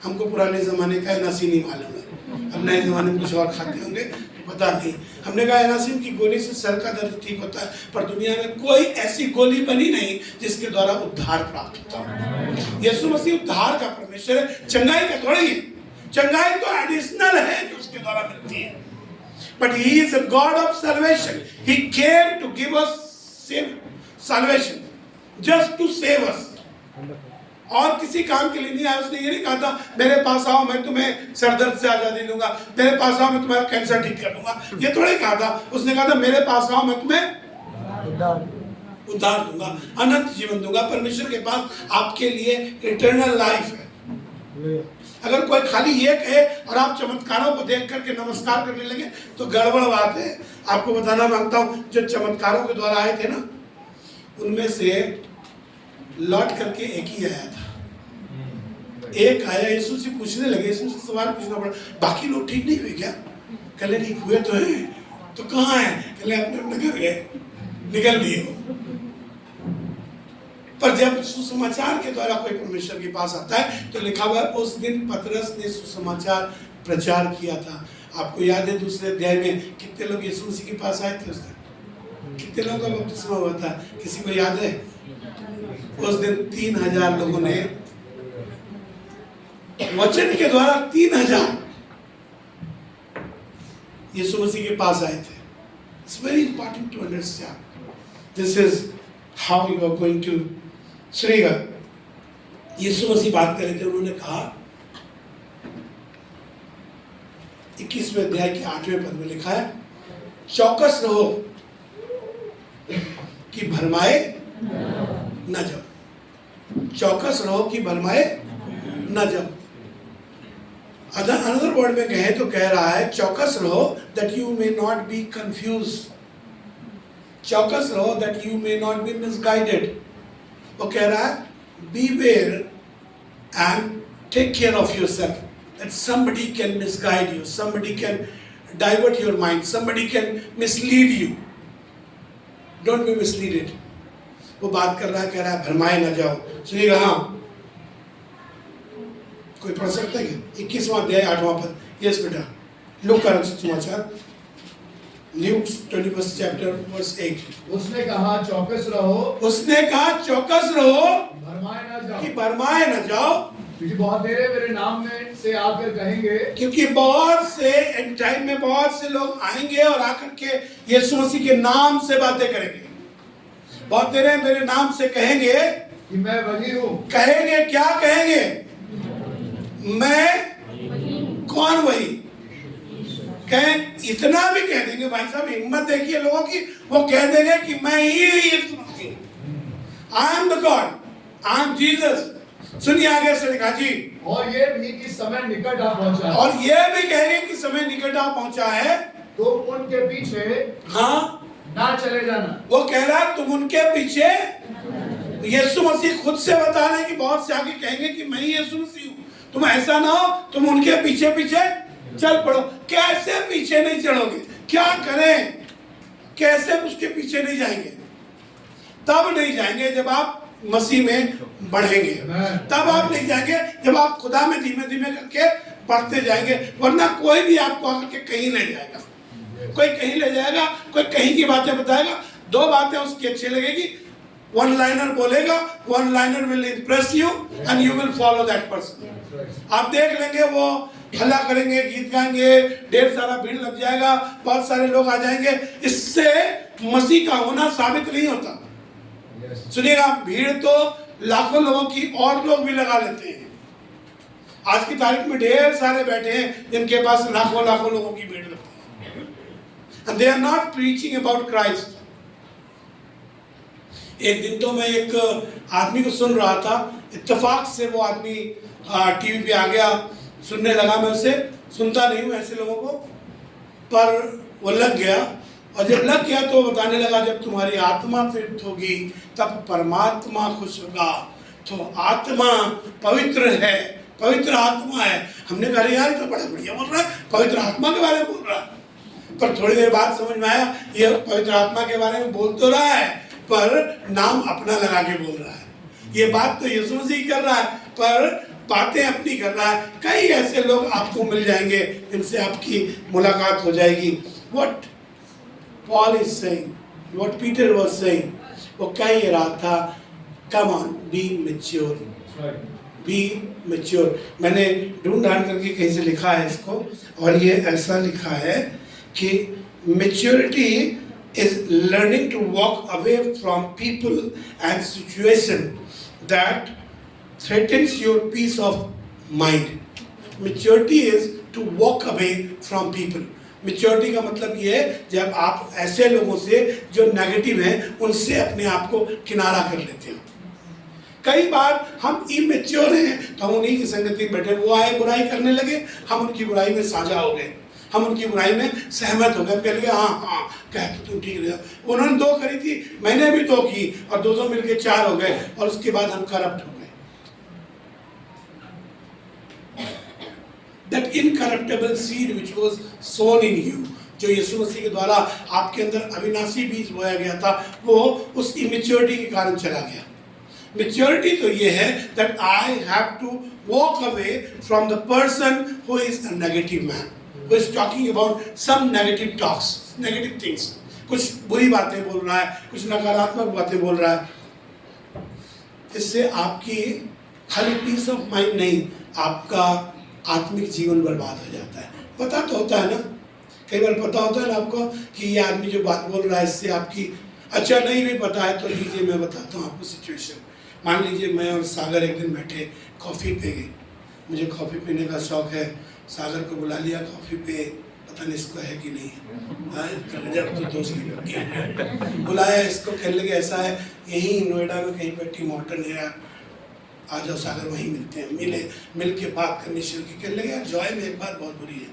हमको पुराने ज़माने का एनासिन ही मालूम है, अब नए ज़माने में कुछ और खाते होंगे तो पता नहीं। हमने कहा एनासिन की गोली से सर का दर्द ठीक होता है, पर दुनिया में कोई ऐसी गोली बनी नहीं जिसके द्वारा उद्धार प्राप्त होता हो। यीशु मसीह उद्धार का परमेश्वर है, चंगाई का थोड़ी है। चंगाई तो एडिशनल है जो उसके द्वारा मिलती है। But he is a God of salvation. He came to give us salvation, just to save us. और किसी काम के लिए नहीं आया। उसने ये नहीं कहा था मेरे पास आओ मैं तुम्हें सर दर्द से आजादी दूंगा, मेरे पास आओ मैं तुम्हारा कैंसर ठीक कर दूंगा, ये थोड़ी कहा था। उसने कहा था मेरे पास आओ मैं तुम्हें उद्धार दूंगा, अनंत जीवन दूंगा। परमेश्वर के पास आपके लिए इटर्नल लाइफ है। अगर कोई खाली ये कहे और आप चमत्कारों को देख करके नमस्कार करने लगे तो गड़बड़ बात है। आपको बताना मांगता हूँ, जो चमत्कारों के द्वारा आए थे ना, उनमें से लौट करके एक ही आया था। एक आया, यीशु से पूछने लगे, यीशु से सवाल पूछना पड़ा, बाकी लोग ठीक नहीं हुए क्या? कहले ठीक हुए तो हैं, तो कहाँ हैं? कहले अपने अपने घर गए, निकल दिए। पर जब सुसमाचार के द्वारा कोई परमेश्वर के पास आता है तो लिखा हुआ है उस दिन पतरस ने सुसमाचार प्रचार किया था। आपको याद है दूसरे अध्याय में कितने लोग यीशु मसीह के पास आए थे उस दिन? कितने लोगों का बपतिस्मा हुआ था? किसी को याद है? उस दिन 3000 लोगों ने वचन के द्वारा 3000 यीशु मसीह के पास आए थे। It's very important to understand this is how you are going to. सुनिएगा, यीशु मसीह बात कर रहे थे, उन्होंने कहा 21वें अध्याय के 8वें पद में लिखा है, चौकस रहो कि भरमाए न जाओ। चौकस रहो कि भरमाए न जाओ। अनदर वर्ड में कहे तो कह रहा है चौकस रहो that you may not be confuse. चौकस रहो that you may not be misguided. वो कह रहा है beware and take care of yourself, that somebody can misguide you, somebody can divert your mind, somebody can mislead you. Don't be misleaded. वो बात कर रहा है, कह रहा है भरमाए ना जाओ। सुनिएगा, हाँ कोई पढ़ सकता है क्या? 21वां अध्याय 8वां पद। यस बेटा, लूका का रचित समाचार, Luke 21st chapter verse 8। उसने कहा चौकस रहो, उसने कहा चौकस रहो भरमाए ना जाओ, कि भरमाए न जाओ, क्योंकि बहुत देर मेरे नाम में से आकर कहेंगे, क्योंकि बहुत से एंड टाइम में बहुत से लोग आएंगे और आकर के यीशु मसीह के नाम से बातें करेंगे। बहुत देर मेरे नाम से कहेंगे कि मैं वही हूँ। कहेंगे क्या कहेंगे? मैं कौन वही? कहें इतना भी कह देंगे भाई साहब, हिम्मत देखिए लोगों की, वो कह देंगे कि मैं ही Yeshu Masih, I am the God, I am Jesus. सुनिए आगे से लिखा जी, और ये भी कि समय निकट आ पहुंचा है। और ये भी कहेंगे कि समय निकट आ पहुंचा है, तो उनके पीछे हाँ ना चले जाना। वो कह रहा है तुम उनके पीछे, यीशु मसीह खुद से बता रहे हैं कि बहुत से आगे कहेंगे कि मैं ही यीशु मसीह हूँ, तुम ऐसा ना हो तुम उनके पीछे पीछे चल पड़ो। कैसे पीछे नहीं चढ़ोगे? क्या करें? कैसे उसके पीछे नहीं जाएंगे? तब नहीं जाएंगे जब आप मसीह में बढ़ेंगे, तब आप नहीं जाएंगे जब आप खुदा में धीमे धीमे करके बढ़ते जाएंगे, वरना कोई भी आपको आकर के कहीं ले जाएगा। कोई कहीं ले जाएगा, कोई कहीं की बातें बताएगा, दो बातें उसकी अच्छी लगेगी, वन लाइनर बोलेगा, one liner will impress you and you will follow that person. आप देख लेंगे वो हल्ला करेंगे, गीत गाएंगे, ढेर सारा भीड़ लग जाएगा, बहुत सारे लोग आ जाएंगे, इससे मसीह का होना साबित नहीं होता। सुनिएगा, भीड़ तो लाखों लोगों की और लोग भी लगा लेते हैं। आज की तारीख में ढेर सारे बैठे हैं जिनके पास लाखों लाखों लोगों की भीड़ लगती है, and they are not preaching about Christ। एक दिन तो मैं एक आदमी को सुन रहा था, इत्तेफाक से वो आदमी टीवी पे आ गया, सुनने लगा। मैं उसे सुनता नहीं हूँ ऐसे लोगों को, पर वो लग गया, और जब लग गया तो बताने लगा जब तुम्हारी आत्मा तृप्त होगी तब परमात्मा खुश होगा। तो आत्मा पवित्र है, पवित्र आत्मा है। हमने कहा यार तो बड़ा बढ़िया बोल रहा है, पवित्र आत्मा के बारे में बोल रहा है। पर थोड़ी देर बाद समझ में आया ये पवित्र आत्मा के बारे में बोल तो रहा है पर नाम अपना लगा के बोल रहा है। ये बात तो यीशु मसीह कर रहा है पर बातें अपनी कर रहा है। कई ऐसे लोग आपको मिल जाएंगे जिनसे आपकी मुलाकात हो जाएगी। What Paul is saying, what Peter was saying, वो कह ही रहा था, come on, be mature, be mature। मैंने ढूंढ करके कहीं से लिखा है इसको, और ये ऐसा लिखा है कि maturity is learning to walk away from people and situation that threatens your peace of mind। Maturity is to walk away from people। Maturity का मतलब ये है जब आप ऐसे लोगों से जो नेगेटिव हैं उनसे अपने आप को किनारा कर लेते हो। कई बार हम इमेच्योर हैं तो हम उन्हीं की संगति में बैठे, वो आए बुराई करने लगे, हम उनकी बुराई में साझा हो गए, हम उनकी बुराई में सहमत हो गए, कह लगे हाँ हाँ कहते तुम ठीक रहे। उन्होंने 2 करी थी, मैंने भी 2 की, और 2 मिलके 4 हो गए, और उसके बाद हम करप्ट हो गए। That incorruptible seed which was sown in you, जो यीशु मसीह के द्वारा आपके अंदर अविनाशी बीज बोया गया था, वो उस इमेच्योरिटी के कारण चला गया। Maturity तो ये है that I have to walk away from the person who is a negative man, who is talking about some negative talks, negative things। कुछ बुरी बातें बोल रहा है, कुछ नकारात्मक बातें बोल रहा है। इससे आपकी खाली पीस ऑफ माइंड नहीं, आपका आत्मिक जीवन बर्बाद हो जाता है। पता तो होता है ना, कई बार पता होता है ना आपको कि ये आदमी जो बात बोल रहा है इससे आपकी, अच्छा नहीं भी पता है तो लीजिए मैं बताता हूँ आपको सिचुएशन। मान लीजिए मैं और सागर एक दिन बैठे कॉफ़ी पे गए, मुझे कॉफ़ी पीने का शौक़ है, सागर को बुला लिया कॉफ़ी पे, पता नहीं इसको है कि नहीं है, जब तो दोस्त की लड़की है, बुलाया इसको, कहने लगे ऐसा है यहीं नोएडा में कहीं पर टी मॉर्टन है, आ जाओ सागर वहीं मिलते हैं। मिल के बात करनी शुरू की, कहने लगे यार जॉय में एक बात बहुत बुरी है।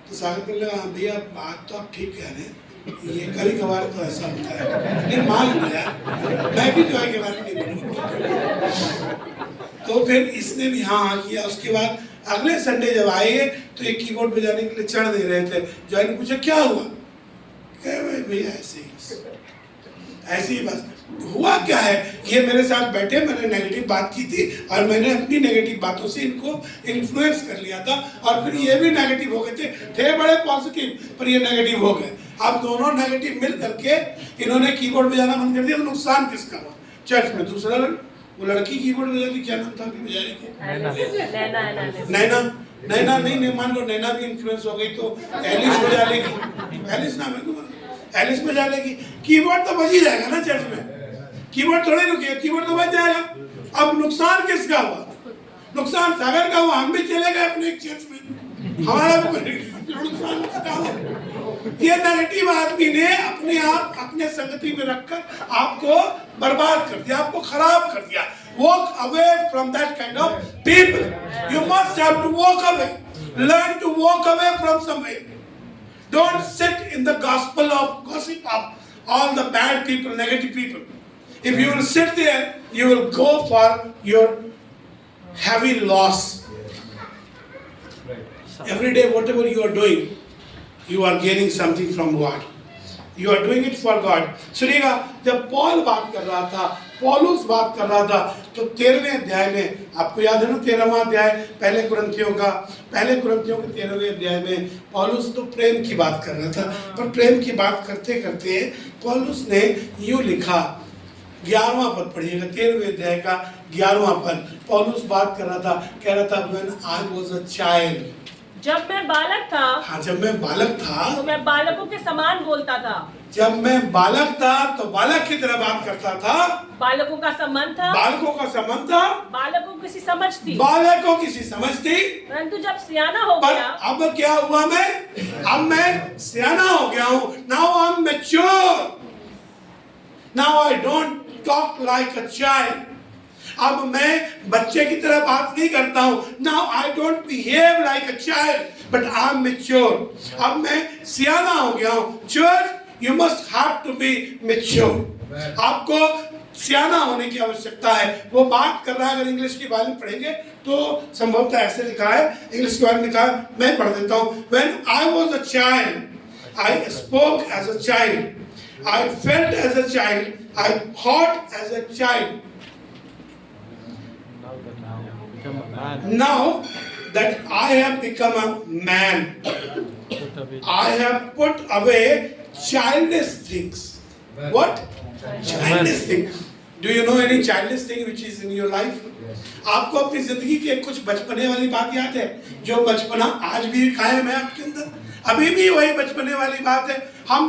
तो सागर कहने लगा हाँ भैया बात तो आप ठीक कह रहे हैं, ये कभी कभार तो ऐसा होता है, नहीं मान लो यार मैं भी जॉय के बारे में नहीं बोलूँगा। तो फिर इसने भी हाँ हाँ किया। उसके बाद अगले संडे जब आए तो एक कीबोर्ड बजाने के लिए चढ़ नहीं रहे थे, जॉय ने पूछा क्या हुआ, कह भैया ऐसे ही बस। हुआ क्या है, ये मेरे साथ बैठे, मैंने नेगेटिव बात की थी और मैंने अपनी नेगेटिव बातों से इनको इन्फ्लुएंस कर लिया था, और फिर ये भी नेगेटिव हो गए थे बड़े पॉजिटिव पर ये नेगेटिव हो गए। अब दोनों नेगेटिव मिल करके इन्होंने कीबोर्ड बजाना बंद कर दिया। तो नुकसान किसका हुआ? चर्च में दूसरा वो लड़की कीबोर्ड बजा रही, क्या नाम था अभी बजा रही थी, नैना नहीं मान लो नैना भी इन्फ्लुएंस हो गई तो एलिस बजा लेगी, एलिस नाम है, एलिस बजा लेगी। कीबोर्ड तो बज ही जाएगा ना चर्च में, कीबोर्ड थोड़े रुके, कीबोर्ड तो बज जाएगा। अब नुकसान किसका हुआ? नुकसान सागर का हुआ, हम भी चले गए अपने एक चर्च में, हमारा नुकसान उसका हुआ। ये नेगेटिव आदमी ने अपने आप अपने संगति में रखकर आपको बर्बाद कर दिया, आपको खराब कर दिया। Walk away from that kind of people. You must have to walk away. Learn to walk away from somewhere. Don't sit in the gospel of gossip of all the bad people, negative people. If you will sit there, you will go for your heavy loss. Every day, whatever you are doing, you are gaining something from God. You are doing it for God. सुनिएगा, जब Paul बात कर रहा था, पौलुस बात कर रहा था, तो 13वें अध्याय में, आपको याद है ना 13वां अध्याय पहले कुरिन्थियों के 13वें अध्याय में पौलुस तो प्रेम की बात कर रहा था, पर प्रेम की बात करते करते पौलुस ने यूं लिखा, 11वां पद पढ़िएगा, 13वें अध्याय का 11वां पद। पौलुस बात कर रहा था, कह रहा था when I was a child, जब मैं बालक था, हाँ जब मैं बालक था, तो मैं बालकों के समान बोलता था। जब मैं बालक था तो बालक की तरह बात करता था, बालकों का संबंध था, बालकों का संबंध था, बालकों को किसी समझ थी, बालकों की सी समझ थी। परंतु जब सियाना हो पर गया, अब क्या हुआ, अब मैं सियाना हो गया हूँ। Now I'm mature. Now I don't talk like a child. अब मैं बच्चे की तरह बात नहीं करता हूँ। Now I don't behave like a child, but I'm mature. अब मैं सियाना हो गया हूँ। Church, you must have to be mature. आपको सियाना होने की आवश्यकता है। वो बात कर रहा है, अगर इंग्लिश की बाइबल पढ़ेंगे तो संभवतः ऐसे लिखा है, इंग्लिश की बाइबल लिखा है, मैं पढ़ देता हूँ। When I was a child, I spoke as a child, I felt as a child, I thought as a child. Now that I have become a man, I have put away childish things. What? Childish things. Do you know any childish thing which is in your life? आपको अपनी जिंदगी के कुछ बचपने वाली बात याद है, जो बचपना आज भी कायम है आपके अंदर? अभी भी वही बचपने वाली बात है। हम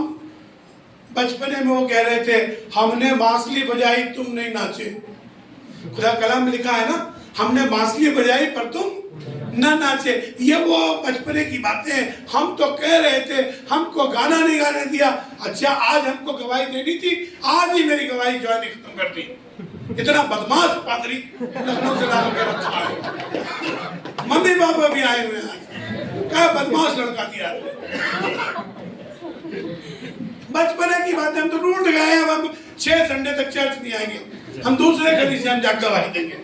बचपने में वो कह रहे थे, हमने बांसुरी बजाई तुम नहीं नाचे। खुदा कलाम में लिखा है ना, हमने बांसुरी बजाई पर तुम न नाचे। ये वो बचपने की बातें हैं। हम तो कह रहे थे, हमको गाना नहीं गाने दिया। अच्छा, आज हमको गवाही देनी थी, आज ही मेरी गवाही जो है खत्म कर दी। इतना बदमाश पादरी लखनऊ से ला के रखा है। मम्मी पापा भी आए हुए हैं, क्या बदमाश लड़का दिया। बचपने की बातें हम तो रूठ गए हैं। अब हम 6 संडे तक चर्च नहीं आएंगे, हम दूसरे गली से हम जाकर गवाही देंगे,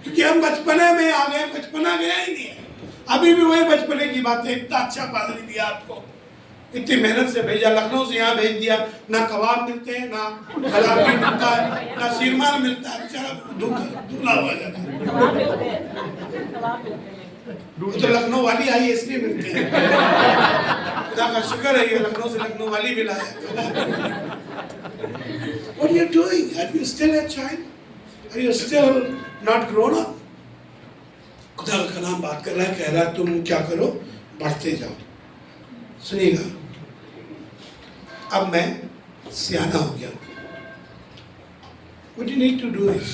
क्योंकि हम बचपने में आ गए। बचपना गया ही नहीं है, अभी भी वही बचपने की बातें। इतना अच्छा पादरी दिया आपको, इतनी मेहनत से भेजा, लखनऊ से यहाँ भेज दिया। ना कबाब मिलते हैं, ना हलाली मिलता है, ना शीरमाल मिलता है, बेचारा धुला हुआ जाता है। तो लखनऊ वाली आई इसलिए मिलती है। खुदा का शुक्र है, ये लखनऊ से लखनऊ वाली भी लाया। What are you doing? Are you still a child? Are you still not grown up? खुदा का कलाम बात कर रहा है, कह रहा है तुम क्या करो, बढ़ते जाओ। सुनिएगा, अब मैं सियाना हो गया। What you need to do is,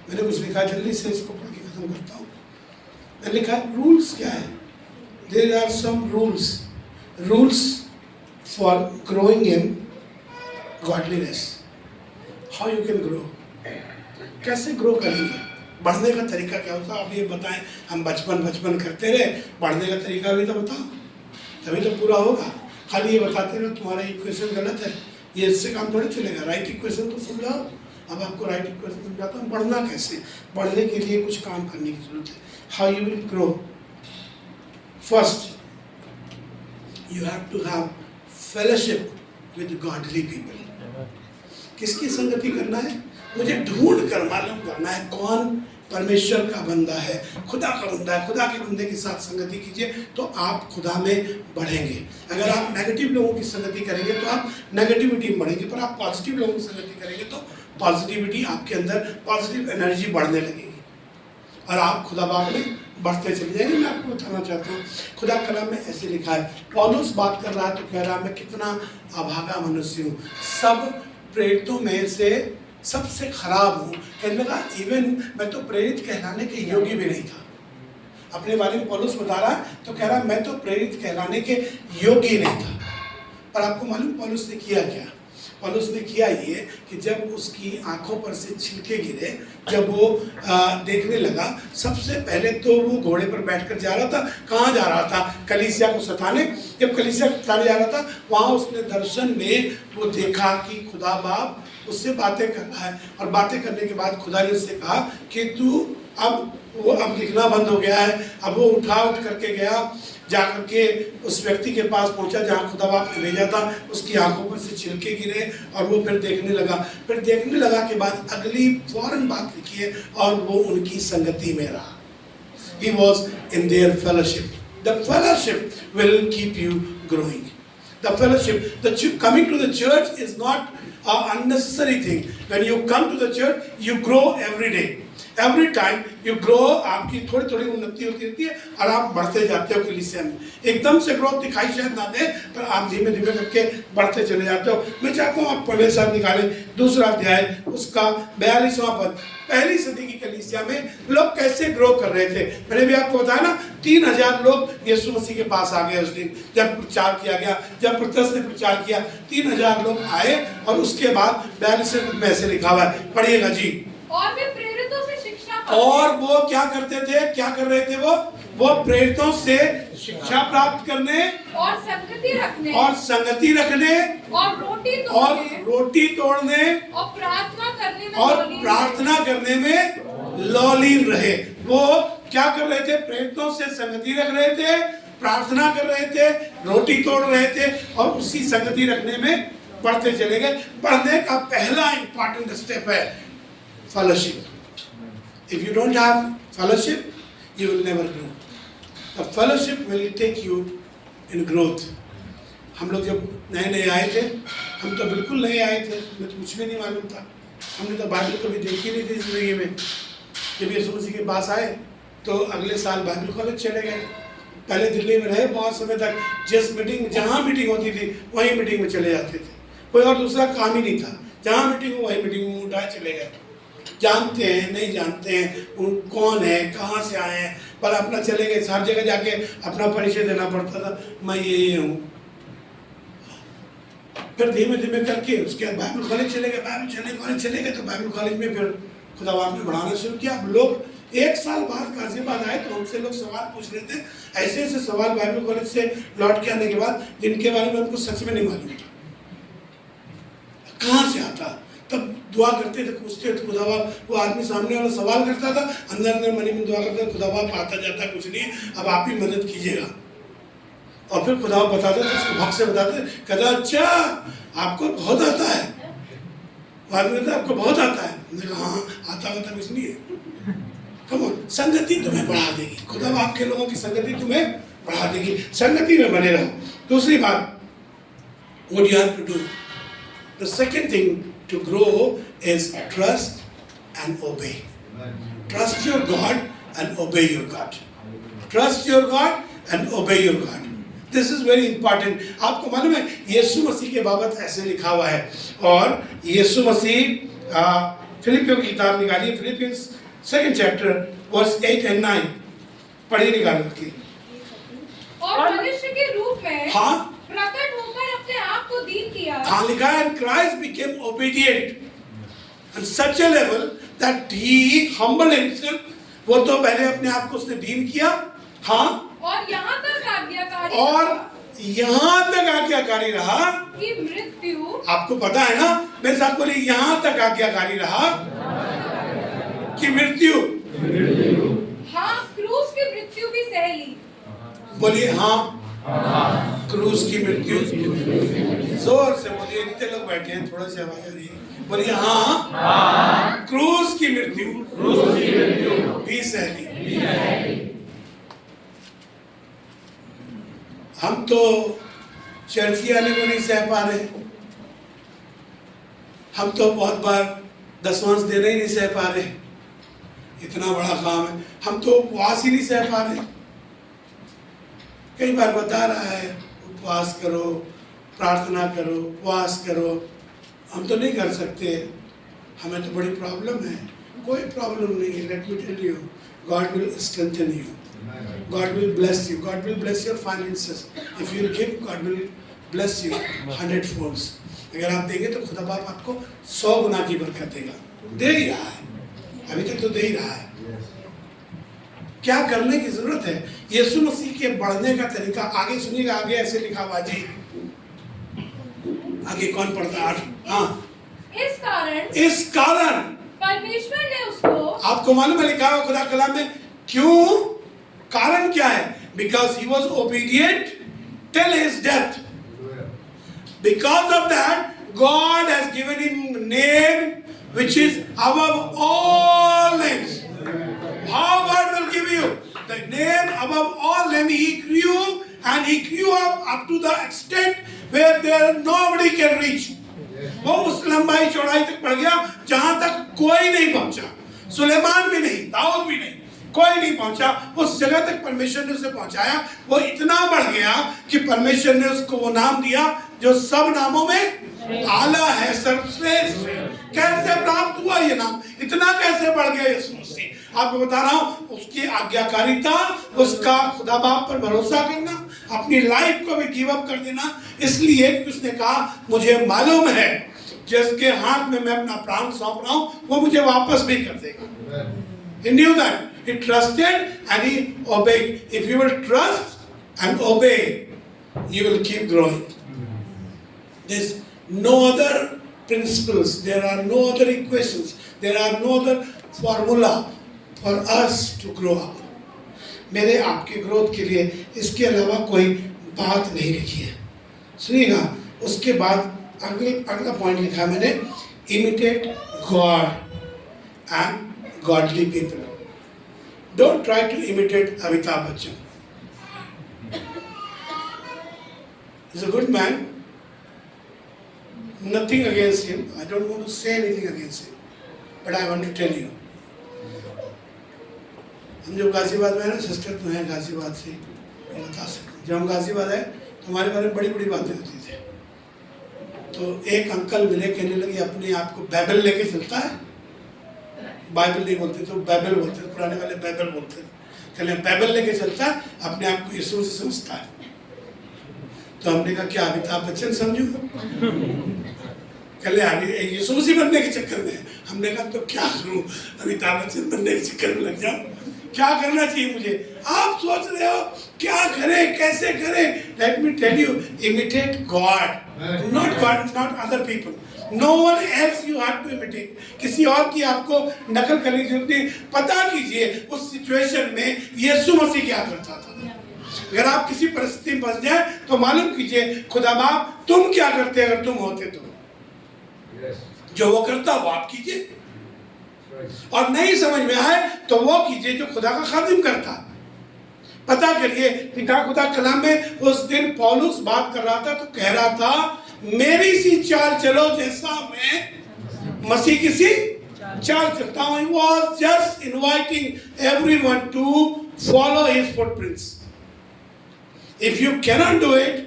मैंने कुछ लिखा, जल्दी से इसको पढ़ के खत्म करता हूँ। मैंने लिखा रूल्स क्या है। There are some rules for growing in godliness. How you can grow? कैसे ग्रो करेंगे, बढ़ने का तरीका क्या होता है? आप ये बताएं। हम बचपन करते रहे, बढ़ने का तरीका भी तो बताओ, तभी तो पूरा होगा। खाली ये बताते रहो तुम्हारा इक्वेशन गलत है, ये इससे काम थोड़ी चलेगा। राइट इक्वेशन तो समझाओ। अब आपको राइट इक्वेशन समझाता हूँ। बढ़ना कैसे, बढ़ने के लिए कुछ काम करने की जरूरत है। How you will grow? First, you have to have fellowship with godly people. किसकी संगति करना है? मुझे ढूंढ कर मालूम करना है कौन परमेश्वर का बंदा है, खुदा का बंदा है। खुदा के बंदे के साथ संगति कीजिए तो आप खुदा में बढ़ेंगे। अगर आप नेगेटिव लोगों की संगति करेंगे तो आप नेगेटिविटी में बढ़ेंगे, पर आप पॉजिटिव लोगों की संगति करेंगे तो पॉजिटिविटी आपके अंदर, पॉजिटिव एनर्जी बढ़ने लगेगी और आप खुदा बाग में बढ़ते चले जाएंगे। मैं आपको बताना चाहता हूँ, खुदा कलाम में ऐसे लिखा है। पौलुस बात कर रहा है तो कह रहा है मैं कितना अभागा मनुष्य हूँ, सब प्रेरितों में से सबसे खराब हूँ। कहने लगा इवन मैं तो प्रेरित कहलाने के योग्य भी नहीं था। अपने बारे में पौलुस बता रहा है तो कह रहा है मैं तो प्रेरित कहलाने के योग्य ही नहीं था। पर आपको मालूम पौलुस ने किया क्या? पौलुस ने किया ये कि जब उसकी आंखों पर से छिलके गिरे, जब वो देखने लगा, सबसे पहले तो वो घोड़े पर बैठकर जा रहा था। कहाँ जा रहा था? कलीसिया को सताने। जब कलीसिया को सताने जा रहा था, वहाँ उसने दर्शन में वो देखा कि खुदा बाप उससे बातें कर रहा है, और बातें करने के बाद खुदा ने उससे कहा कि तू अब दिखना बंद हो गया है। अब वो उठ करके गया, जाकर के उस व्यक्ति के पास पहुंचा जहाँ खुदा बाप ने भेजा था। उसकी आंखों पर से छिलके गिरे और वो फिर देखने लगा। फिर देखने लगा के बाद अगली फौरन बात लिखी है, और वो उनकी संगति में रहा। He was in their fellowship. The fellowship will keep you growing. The fellowship, coming to the church is not an unnecessary thing. When you come to the church, you grow every day. Every time you grow, आपकी थोड़ी थोड़ी उन्नति होती रहती है और आप बढ़ते जाते हो कलीसिया में। एकदम से ग्रोथ दिखाई शायद ना दे, पर आप धीमे धीमे करके बढ़ते चले जाते हो। मैं चाहता हूँ आप पहले साथ निकालें 2 अध्याय उसका 42वां पद। पहली सदी की कलीसिया में लोग कैसे ग्रो कर रहे थे। मैंने भी आपको बताया ना, 3000 लोग यीशु मसीह के पास आ गए उस दिन जब प्रचार किया गया। जब पतरस ने प्रचार किया 3000 लोग आए, और उसके बाद 42वें पद में ऐसे लिखा हुआ है, पढ़िएगा जी। और वे प्रेरितों से शिक्षा और वो क्या करते थे, क्या कर रहे थे? वो प्रेरितों से शिक्षा प्राप्त करने और संगति रखने और रोटी तोड़ने और प्रार्थना करने में लौलीन रहे। वो क्या कर रहे थे? प्रेरितों से संगति रख रहे थे, प्रार्थना कर रहे थे, रोटी तोड़ रहे थे, और उसी संगति रखने में बढ़ते चले गए। बढ़ने का पहला इंपॉर्टेंट स्टेप है fellowship. If you don't have fellowship, you will never grow. The fellowship will take you in growth. हम लोग जब नए आए थे, हम तो बिल्कुल नए आए थे, हमें तो कुछ भी नहीं मालूम था। हमने तो बाइबल कभी देखी नहीं थी जिंदगी में। जब यीशु मसीह के पास आए तो अगले साल बाइबल कॉलेज चले गए। पहले दिल्ली में रहे बहुत समय तक। जिस मीटिंग, जहाँ मीटिंग होती थी वहीं मीटिंग में चले जाते थे। कोई और दूसरा काम ही नहीं था। जहाँ मीटिंग हो वहीं मीटिंग में उठाए चले गए। जानते हैं नहीं जानते हैं कौन है, कहाँ से आए हैं, पर अपना चले गए। हर जगह जाके अपना परिचय देना पड़ता था, मैं ये हूँ। फिर धीमे धीमे करके उसके बाद बाइबल कॉलेज चले गए। तो बाइबल कॉलेज में फिर खुदा बाप ने बढ़ाना शुरू किया। अब लोग 1 साल बाद गाजियाबाद आए तो हमसे लोग सवाल पूछ रहे थे, ऐसे सवाल बाइबल कॉलेज से लौट के आने के बाद, जिनके बारे में हमको सच में नहीं मालूम था कहाँ से आता। तब दुआ करते थे, पूछते थे खुदा बाप। वो आदमी सामने वाला सवाल करता था, अंदर मन में दुआ करता, खुदा बाप आता जाता कुछ नहीं, अब आप ही मदद कीजिएगा। और फिर खुदा बाप बताते थे, उसको भक्त से बताते, कहता अच्छा आपको बहुत आता है। आदमी कहता आपको बहुत आता है। मैंने कहा हाँ आता कुछ नहीं है। कम ऑन, संगति तुम्हें बढ़ा देगी। खुदा बाप के लोगों की संगति तुम्हें बढ़ा देगी। संगति में बने रहो। दूसरी बात, what you have to do, the second thing to grow is trust and obey. Trust your God and obey your God. Trust your God and obey your God. This is very important. आपको मालूम है यीशु मसीह के बाबत ऐसे लिखा हुआ है। और यीशु मसीह फिलिपियों की किताब निकालिए, Philippians 2nd chapter verse 8 and 9 पढ़िए, निकालो की। और मनुष्य के रूप में हाँ प्रकट होकर अपने आप को दीन किया। हाँ लिखा है, and Christ became obedient on such a level that he humbled himself. वो तो पहले अपने आप को उसने दीन किया। हाँ, और यहाँ तक आज्ञाकारी रहा कि मृत्यु, आपको पता है ना, मेरे साथ बोलिए, यहाँ तक आज्ञाकारी रहा कि मृत्यु। हाँ, क्रूस की मृत्यु भी सह ली। बोलिए हाँ, क्रूस की मृत्यु। जोर से बोलिए, इतने लोग बैठे हैं, थोड़ा सा आवाज आ रही है। बोलिए हाँ, क्रूस की मृत्यु भी सह ली। हम तो चर्च आने को नहीं सह पा रहे। हम तो बहुत बार दशमांश देना ही नहीं सह पा रहे। इतना बड़ा काम है, हम तो उपवास ही नहीं सह पा रहे। कई बार बता रहा है उपवास करो, प्रार्थना करो, उपवास करो, हम तो नहीं कर सकते। हमें तो बड़ी प्रॉब्लम है। कोई प्रॉब्लम नहीं है। Let me tell you, God will strengthen you, God will bless you, God will bless your finances. If you give, God will bless you 100 folds। अगर आप देंगे तो खुदा बाप आपको 100 गुना की बरकत देगा। दे ही रहा है, अभी तक तो दे ही रहा है। क्या करने की जरूरत है? यीशु मसीह के बढ़ने का तरीका आगे सुनिएगा। आगे ऐसे लिखा हुआ जी, आगे कौन पढ़ता है? हाँ, इस कारण परमेश्वर ने उसको, आपको मालूम है लिखा हुआ खुदा कलाम में क्यों? कारण क्या है? Because he was obedient till his death. Because of that God has given him name which is above all names. How God will give you the name above all names? He grew and he grew up to the extent where there nobody can reach. वो उस लंबाई चौड़ाई तक बढ़ गया जहां तक कोई नहीं पहुंचा। सुलेमान भी नहीं, दाऊद भी नहीं, कोई नहीं पहुंचा। उस जगह तक परमेश्वर ने उसे पहुंचाया। वो इतना बढ़ गया कि परमेश्वर ने उसको वो नाम दिया जो सब नामों में आला है, सर्वश्रेष्ठ। कैसे प्राप्त हुआ ये नाम? इतना कैसे बढ़ गया यीशु मसीह? आपको बता रहा हूं, उसकी आज्ञाकारिता, उसका खुदा बाप पर भरोसा करना, अपनी लाइफ को भी गिव अप कर देना। इसलिए उसने कहा मुझे मालूम है जिसके हाथ में मैं अपना प्राण सौंप रहा हूं वो मुझे वापस भी कर देगा। He knew that. He trusted and he obeyed. If you will trust and obey, you will keep growing. There's no other principles. There are no other equations. There are no other formula for us to grow up. मेरे आपके growth के लिए इसके अलावा कोई बात नहीं लिखी है। सुनिएगा, उसके बाद अगला पॉइंट लिखा मैंने, imitate God and godly people. Don't try to imitate Amitabh Bachchan. Is a good man, nothing against him. I don't want to say anything against him, but I want to tell you. हम जब गाजियाबाद में है ना, sister तो हैं गाजियाबाद से, मैं बता सकता हूँ। जब हम गाजियाबाद है तो हमारे बारे में बड़ी बड़ी बातें होती थी। तो एक अंकल मिले, कहने लगे अपने आप को बाइबल लेके चलता है। बाइबल नहीं बोलते तो बाइबल बोलते, पुराने वाले बाइबल बोलते। कहले बाइबल लेके चलता है, अपने आप को यीशु से समझता है। तो हमने कहा क्या अमिताभ बच्चन समझू? कहले यीशु मसीह बनने के चक्कर में। हमने कहा तो क्या करूं, अमिताभ बच्चन बनने के चक्कर में लग जाऊं? क्या करना चाहिए मुझे? आप सोच रहे हो क्या करें, कैसे करें? Let me tell you, imitate God, not other people. No one else you have to imitate. किसी और की आपको नकल करने की जरूरत नहीं। पता कीजिए उस सिचुएशन में यीशु मसीह क्या करता था। अगर आप किसी परिस्थिति में फंस जाए तो मालूम कीजिए खुदा बाप तुम क्या करते अगर तुम होते तो। जो वो करता वो आप कीजिए, और नहीं समझ में आए तो वो कीजिए जो खुदा का खादिम करता। पता करिए, लिखा खुदा कलाम में उस दिन पौलुस बात कर रहा था तो कह रहा था मेरी सी चाल चलो जैसा मैं मसीह की सी चाल चलता हूं। He was just inviting everyone to follow his footprints. If you cannot do it,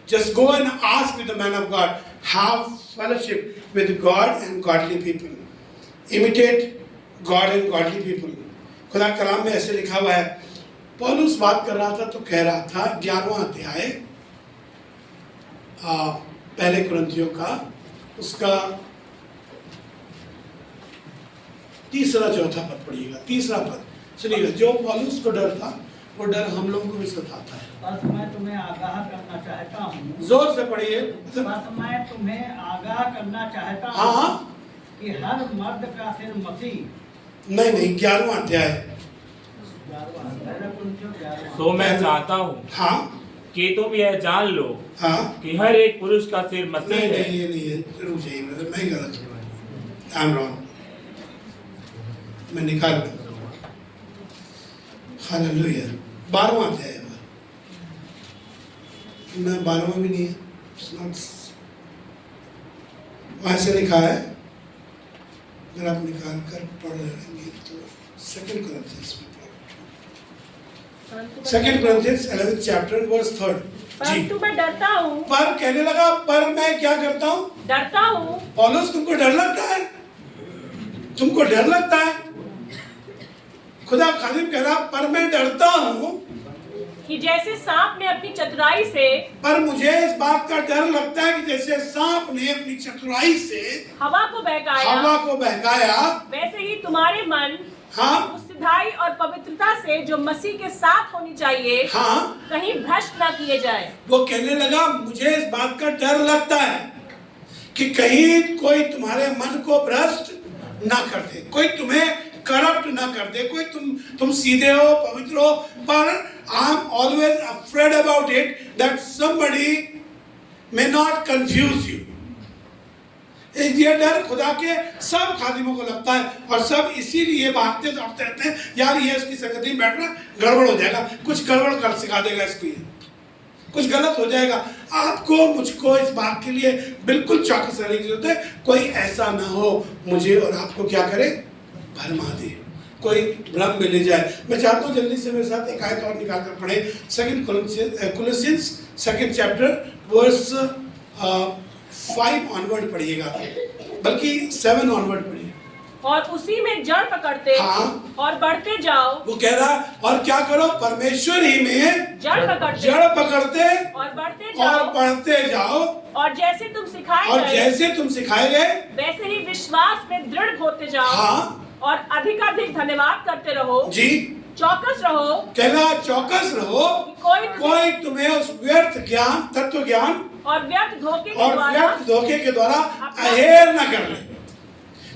just go and ask with the man of God. Have fellowship with God and godly people. Imitate God and godly people. खुदा कलाम में ऐसे लिखा हुआ है। पौलुस बात कर रहा था तो कह रहा था 11वां अध्याय पहले कुरिन्थियों का, उसका तीसरा चौथा पद पढ़िएगा। तीसरा पद सुनिएगा। जो पौलुस को डर था वो डर हम लोगों को भी सताता है। बस मैं तुम्हें आगाह करना चाहता हूँ। जोर से पढ़िए। बस मैं तुम्हें आगाह करना चाहता हूँ हाँ, कि हर मर्द का सिर मसीह। नहीं 11वां अध्याय। तो मैं चाहता हूँ हाँ कि तुम यह जान लो हाँ, कि हर एक पुरुष का सिर मसीह नहीं है। नहीं ये नहीं है, रुक जाइए ब्रदर, मैं गलत हूँ। आई एम रॉन्ग, मैं निकाल लूँ। हालेलुया। 12वां अध्याय है, मैं 12वां भी नहीं है। वहाँ से लिखा है, अगर आप निकाल कर पढ़ लेंगे तो 2 Corinthians में पढ़ो। 2 Corinthians 11th chapter verse 3 जी। परंतु मैं डरता हूँ। पर कहने लगा पर मैं क्या करता हूँ? डरता हूँ। पौलुस तुमको डर लगता है? तुमको डर लगता है? खुदा खादिम कह रहा पर मैं डरता हूं, कि जैसे सांप ने अपनी चतुराई से पर मुझे इस बात का डर लगता है कि जैसे सांप ने अपनी चतुराई से हवा को बहकाया, हवा को बहकाया, वैसे ही तुम्हारे मन हाँ उस सिधाई और पवित्रता से जो मसीह के साथ होनी चाहिए, हाँ, कहीं भ्रष्ट ना किए जाए। वो कहने लगा मुझे इस बात का डर लगता है कि कहीं कोई तुम्हारे मन को भ्रष्ट ना कर दे, कोई तुम्हें करप्ट ना कर दे, कोई तुम सीधे हो, पवित्र हो, पर I am always afraid about it that somebody may not confuse you. ये डर खुदा के सब खादिमों को लगता है और सब इसीलिए भागते दौड़ते रहते हैं, यार ये इसकी संगति में बैठ रहा, गड़बड़ हो जाएगा, कुछ गड़बड़ कर सिखा देगा इसको, ये कुछ गलत हो जाएगा। आपको मुझको इस बात के लिए बिल्कुल चौकस रहने की जरूरत है, कोई ऐसा ना हो मुझे और आपको क्या करे, भरमा दे, कोई भ्रम में ले जाए। मैं चाहता हूँ जल्दी से मेरे साथ एक आयत और निकाल कर पढ़े, 2 कोलोसियंस 2nd चैप्टर वर्स 5 ऑनवर्ड पढ़िएगा, बल्कि 7 ऑनवर्ड पढ़िए। और उसी में जड़ पकड़ते हाँ। और बढ़ते जाओ। वो कह रहा और क्या करो, परमेश्वर ही में जड़ पकड़ते और बढ़ते जाओ, और जैसे तुम सिखाए और गए, जैसे तुम सिखाए गए वैसे ही विश्वास में दृढ़ होते जाओ। हाँ। और अधिकाधिक धन्यवाद करते रहो। जी, चौकस रहो, कहना चौकस रहो, कोई तुम्हें उस व्यर्थ ज्ञान, तत्व ज्ञान और व्यर्थ धोखे के द्वारा अहेर न कर ले,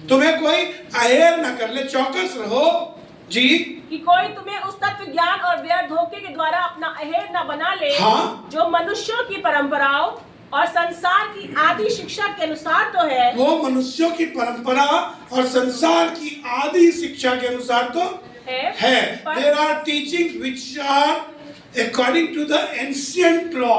तुम्हें कोई अहेर न कर ले, चौकस रहो जी, कि कोई तुम्हें उस तत्व ज्ञान और व्यर्थ धोखे के द्वारा अपना अहेर न बना ले, हाँ। जो मनुष्यों की परंपराओं और संसार की आदि शिक्षा के अनुसार तो है। वो मनुष्यों की परंपरा और संसार की आदि शिक्षा के अनुसार तो है। There are teachings which are according to the ancient law,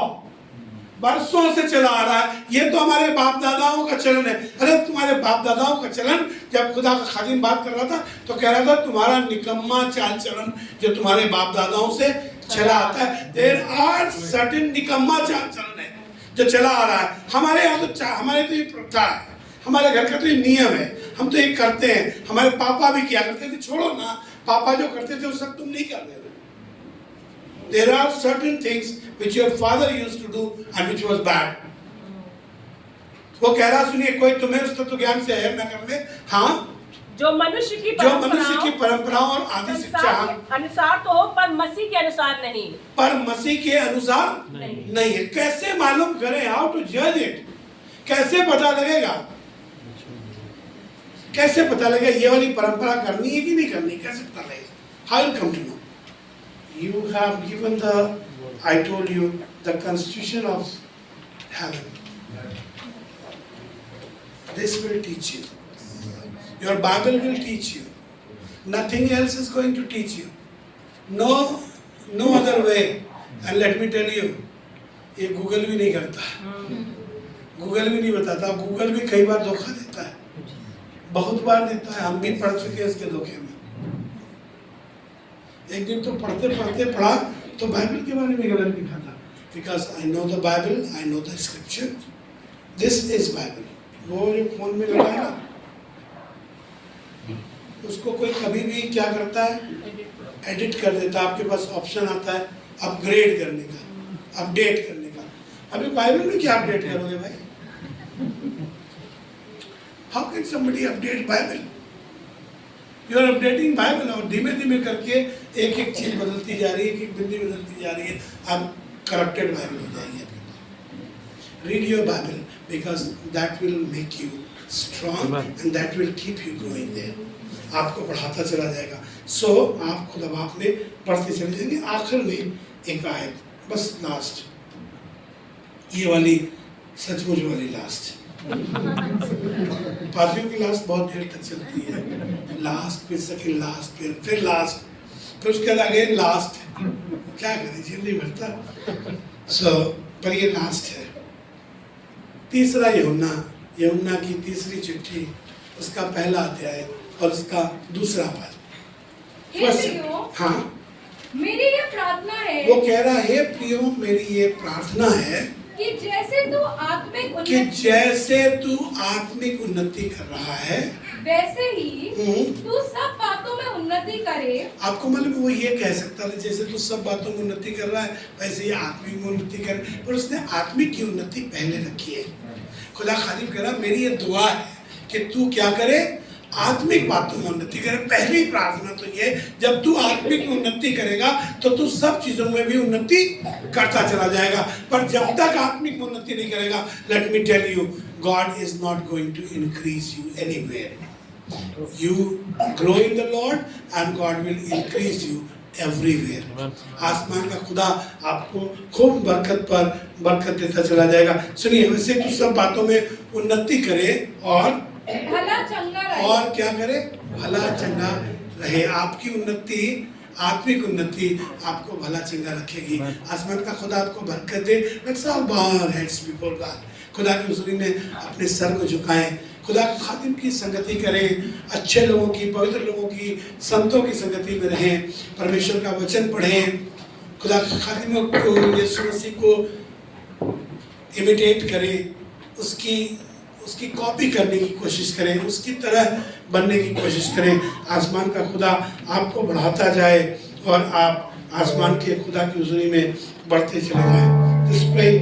बरसों से चला आ रहा है, ये तो हमारे बाप दादाओं का चलन है। अरे तुम्हारे बाप दादाओं का चलन, जब खुदा का खादिम बात कर रहा था तो कह रहा था तुम्हारा निकम्मा चाल चलन जो तुम्हारे बाप दादाओं से चला आता है। There are certain निकम्मा चाल चलन है जो चला आ रहा है। हमारे यहाँ तो हमारे तो ये प्रथा है, हमारे घर का तो ये नियम है, हम तो ये करते हैं, हमारे पापा भी किया करते थे। छोड़ो ना, पापा जो करते थे वो सब तुम नहीं कर रहे हो। There are certain things which your father used to do and which was bad. वो कह रहा सुनिए, कोई तुम्हें उस तत्व ज्ञान से अहेर न कर ले, हाँ, जो मनुष्य की परंपराओं और आदि शिक्षा अनुसार तो हो, पर मसीह के अनुसार नहीं। पर मसीह के अनुसार नहीं है। कैसे मालूम करें, हाउ टू जज इट, कैसे पता लगेगा, कैसे पता लगेगा ये वाली परंपरा करनी है कि नहीं करनी, कैसे पता लगेगा? How will come to know? You have given the, I told you, the constitution of heaven. This will teach you. Your Bible will teach you. Nothing else is going to teach you. No other way. And let me tell you, ये Google भी नहीं करता, Google भी नहीं बताता। Google भी कई बार धोखा देता है, बहुत बार देता है, हम भी पढ़ चुके हैं इसके धोखे में। एक दिन तो पढ़ते पढ़ा तो बाइबल के बारे में गलत लिखा था, because I know the Bible, I know the scripture, this is Bible. वो जो फोन में लगा है ना, उसको कोई कभी भी क्या करता है, एडिट कर देता है। आपके पास ऑप्शन आता है अपग्रेड करने का, अपडेट करने का। अभी बाइबल में क्या अपडेट करोगे भाई? How can somebody update Bible? You are updating Bible, और धीमे धीमे करके एक एक चीज बदलती जा रही है, एक एक बिंदी बदलती जा रही है, अब करप्टेड बाइबल हो जाएगी आपके पास। Read your Bible because that will make you strong and that will keep you going there, आपको बढ़ाता चला जाएगा। सो आप खुद अब आपने पढ़ते चले जाएंगे। आखिर में एक आयत, बस लास्ट, ये वाली सचमुच वाली लास्ट। पादरियों की लास्ट बहुत देर तक चलती है, लास्ट फिर सेकंड लास्ट, फिर लास्ट, फिर उसके बाद अगेन लास्ट। क्या करें, जी नहीं मिलता। सो पर ये लास्ट है। तीसरा यूहन्ना की तीसरी चिट्ठी, उसका पहला अध्याय और उसका दूसरा पद। हे प्रियो, हाँ, मेरी ये प्रार्थना है, वो कह रहा है, प्रियो मेरी ये प्रार्थना है कि जैसे तू आत्मिक उन्नति कर रहा है, वैसे ही तू सब बातों में उन्नति करे। आपको मालूम है वो ये कह सकता था जैसे तू सब बातों में उन्नति कर रहा है वैसे ही आत्मिक में उन्नति करे, पर उसने आत्मिक की उन्नति पहले रखी है। खुदा खालिद कह रहा मेरी ये दुआ है कि तू क्या करे, आत्मिक बातों में उन्नति करे। पहली प्रार्थना तो ये, जब तू आत्मिक में उन्नति करेगा तो तू सब चीजों में भी उन्नति करता चला जाएगा। पर जब तक आत्मिक में उन्नति नहीं करेगा, let me tell you, God is not going to increase you anywhere. You grow in the Lord and God will increase you everywhere. आसमान का खुदा आपको खूब बरकत पर बरकत देता चला जाएगा। सुनिए, वैसे तो सब बातों में उन्नति करे और भला चंगा रहे। और क्या करे, भला चंगा रहे। आपकी उन्नति, आत्मिक उन्नति आपको भला चंगा रखेगी। आसमान का खुदा आपको बरकत दे। Let's all bow our heads before God. खुदा की हुजूरी में अपने सर को झुकाएं, खुदा खादिम की संगति करें, अच्छे लोगों की, पवित्र लोगों की, संतों की संगति में रहें, परमेश्वर का वचन पढ़ें, खुदा खादिमों को, यीशु मसीह को इमिटेट करें, उसकी कॉपी करने की कोशिश करें, उसकी तरह बनने की कोशिश करें। आसमान का खुदा आपको बढ़ाता जाए और आप आसमान के खुदा की हुजूरी में बढ़ते चले जाएं। Just pray,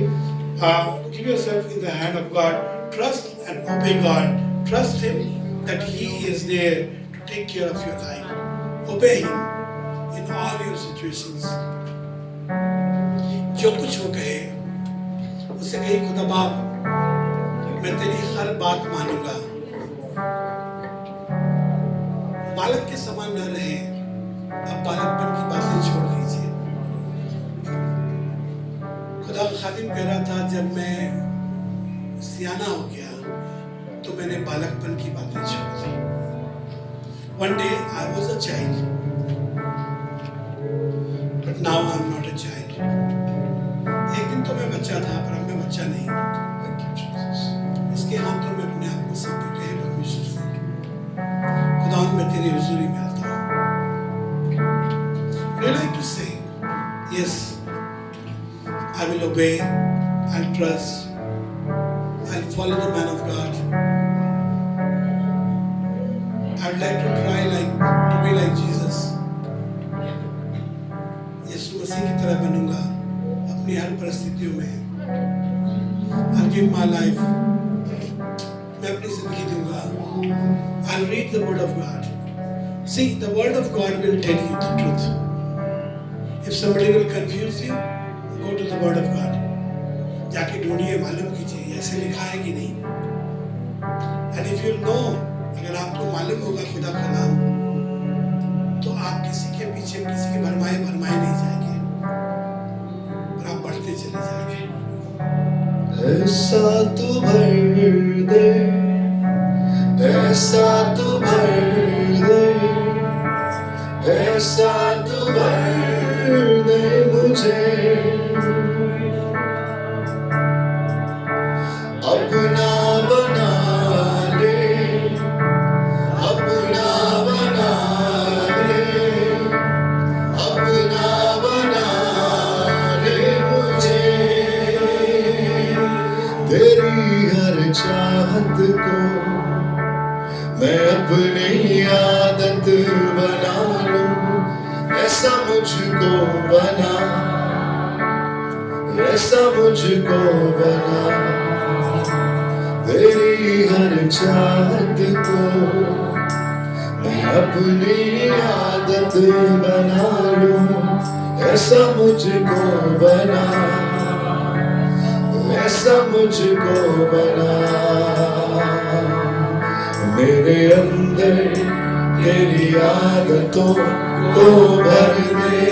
give yourself in the hand of God. Trust and obey God. Trust Him that He is there to take care of your life. Obey Him in all your situations. जो कुछ वो कहे उससे कही, खुदा बाप मैं तेरी हर बात मानूंगा। बालक के समान न रहे, अब बालकपन की बातें छोड़ दीजिए। खुदा खादिम कह रहा था जब मैं सियाना हो गया तो मैंने बालकपन की बातें छोड़ दी। One day I was a child, but now I am not a child. एक दिन तो मैं बच्चा था, पर अब मैं बच्चा नहीं हूँ। इसके हाथों में अपने आप को सौंप के परमेश्वर से, खुदा मैं तेरी हुजूरी में आता हूँ। Would you like to say, yes, I will obey, I'll trust, I'll follow the man of God. I'd like to try to be like Jesus. यीशु मसीह की तरह बनूंगा अपनी हर परिस्थितियों में। I'll give my life. मैं अपनी जिंदगी दूंगा। I'll read the word of God. See, the word of God will tell you the truth. If somebody will confuse you, go to the word of God. जाके ढूंढिए, मालूम कीजिए ऐसे लिखा है कि नहीं। And if you know, अगर आपको मालूम होगा खुदा का नाम, तो आप किसी के पीछे किसी के भरमाए नहीं जाएंगे, पर आप बढ़ते चले जाएंगे। ऐसा तू भर दे, ऐसा तू भर दे, ऐसा तू भर दे मुझे, अपना बना ले, अपना बना ले, अपना बना ले मुझे। तेरी हर चाहत को मैं अपनी आदत बना लूं, ऐसा मुझको बना, ऐसा मुझको बना। तेरी हर चाहत को मैं अपनी आदत बना लूं, ऐसा मुझको बना, ऐसा मुझको बना। मेरे अंदर तेरी आदतों को भर दे,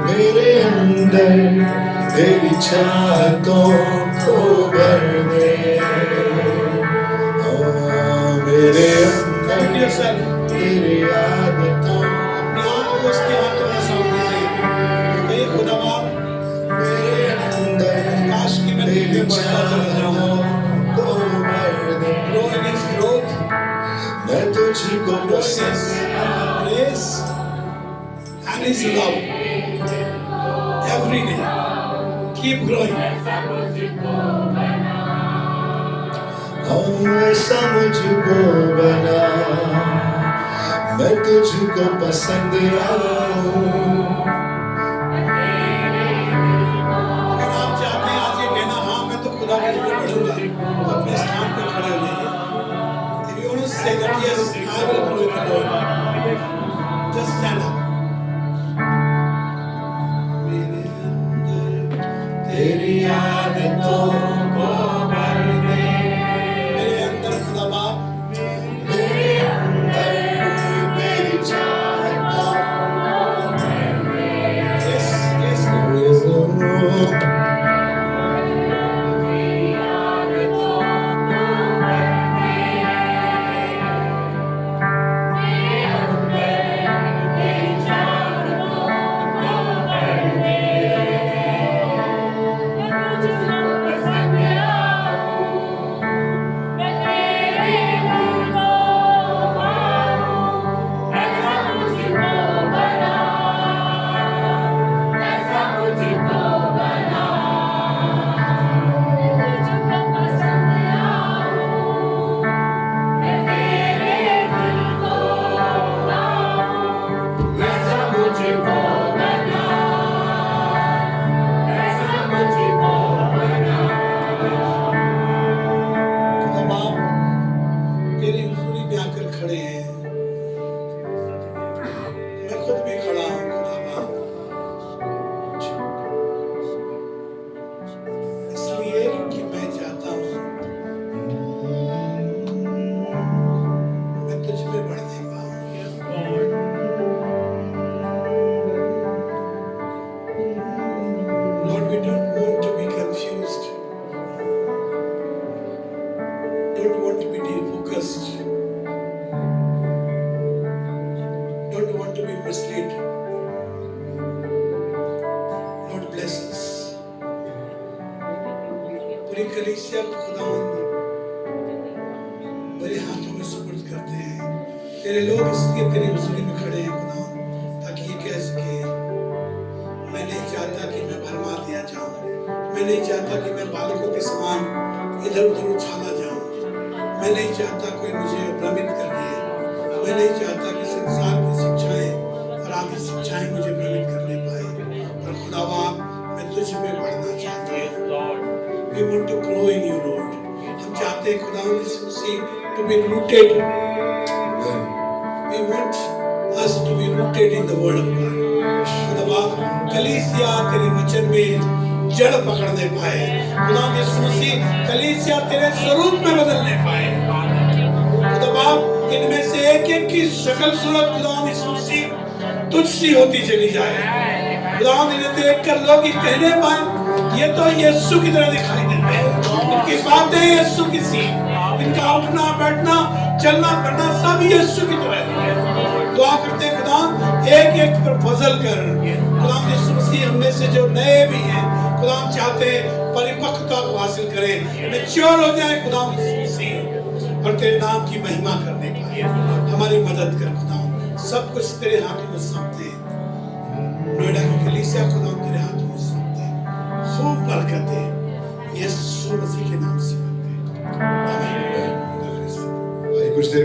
मेरे अंदर तेरी चाहतों को भर दे। मेरे अंदर तेरी आदतों को उसके हाथों में सौंप दीजिए। खुदा बाप, मेरे अंदर काश की मैं तेरे में बढ़ता चला जाऊं। को भर दे। Grow in His growth, मैं तुझको grow in His grace and His love every day. Keep growing. ऐसा मुझको बना, मैं तुझको पसंद आऊं। अगर आप चाहते हैं आज ये कहना, हाँ मैं तो खुदा के लिए बढ़ूंगा, तो अपने स्थान पर खड़े हो जाइए। If you want to say that yes, I will grow in the Lord, just stand up. मेरे अंदर तेरी आदतों को भर दे, मेरे अंदर खुदा बाप, मेरे अंदर तेरी चाहतों yes, yes, Lord, yes, Lord. को खुदा बाप तेरी हुजूरी में आकर खड़े हैं, मैं खुद भी खड़ा हूँ खुदा बाप, इसलिए कि मैं चाहता हूँ मैं तुझ में बढ़ने पाऊँ। Lord, we don't want to be confused, don't want to be defocused, don't want to be misled. Lord, bless us. पूरी कलीसिया को खुदावंद मेरे हाथों में सुपुर्द करते हैं। तेरे लोग इसलिए तेरी हुजूरी में खड़े हैं खुदावंद, ताकि ये कह सके मैं नहीं चाहता कि मैं भरमा दिया जाऊं, मैं नहीं चाहता कि मैं बालकों के समान इधर उधर उछाला जाऊं, मैं नहीं चाहता कोई मुझे भ्रमित कर दे, मैं नहीं चाहता कि संसार की शिक्षाएं और आदि शिक्षाएं मुझे भ्रमित कर ले पाए, पर खुदावा मैं तुझ में बढ़ना चाहता हूँ। We want to grow in you, Lord. हम चाहते हैं खुदावंद यीशु मसीह to be rooted. We want us to be rooted in the word of God. खुदावा कलीसिया तेरे वचन में जड़ पकड़ने पाए, खुदावंद यीशु मसीह कलीसिया तेरे स्वरूप में बदलने पाए। खुदावा इनमें से एक एक की शक्ल सूरत खुदावंद यीशु मसीह तुझसी होती चली जाए। खुदावंद इन्हें देखकर लोग ये कहने पाए ये तो यीशु की तरह दिखाई देते हैं, इनकी बातें यीशु की सी, इनका उठना बैठना चलना फिरना सब यीशु की तरह है। दुआ करते हैं खुदा एक एक पर फजल कर, खुदा यीशु मसीह हमने से जो नए भी हैं खुदा चाहते हैं परिपक्वता को हासिल करें, मैच्योर हो जाए खुदा यीशु मसीह और तेरे नाम की महिमा करने पाए। हमारी मदद कर खुदा, सब कुछ तेरे हाथों में सौंपते हैं। नोएडा की कलीसिया खुदा तेरे हाथों में सौंपते हैं, खूब बरकत दे यीशु मसीह के नाम से मांगते हैं, आमीन। कुछ देर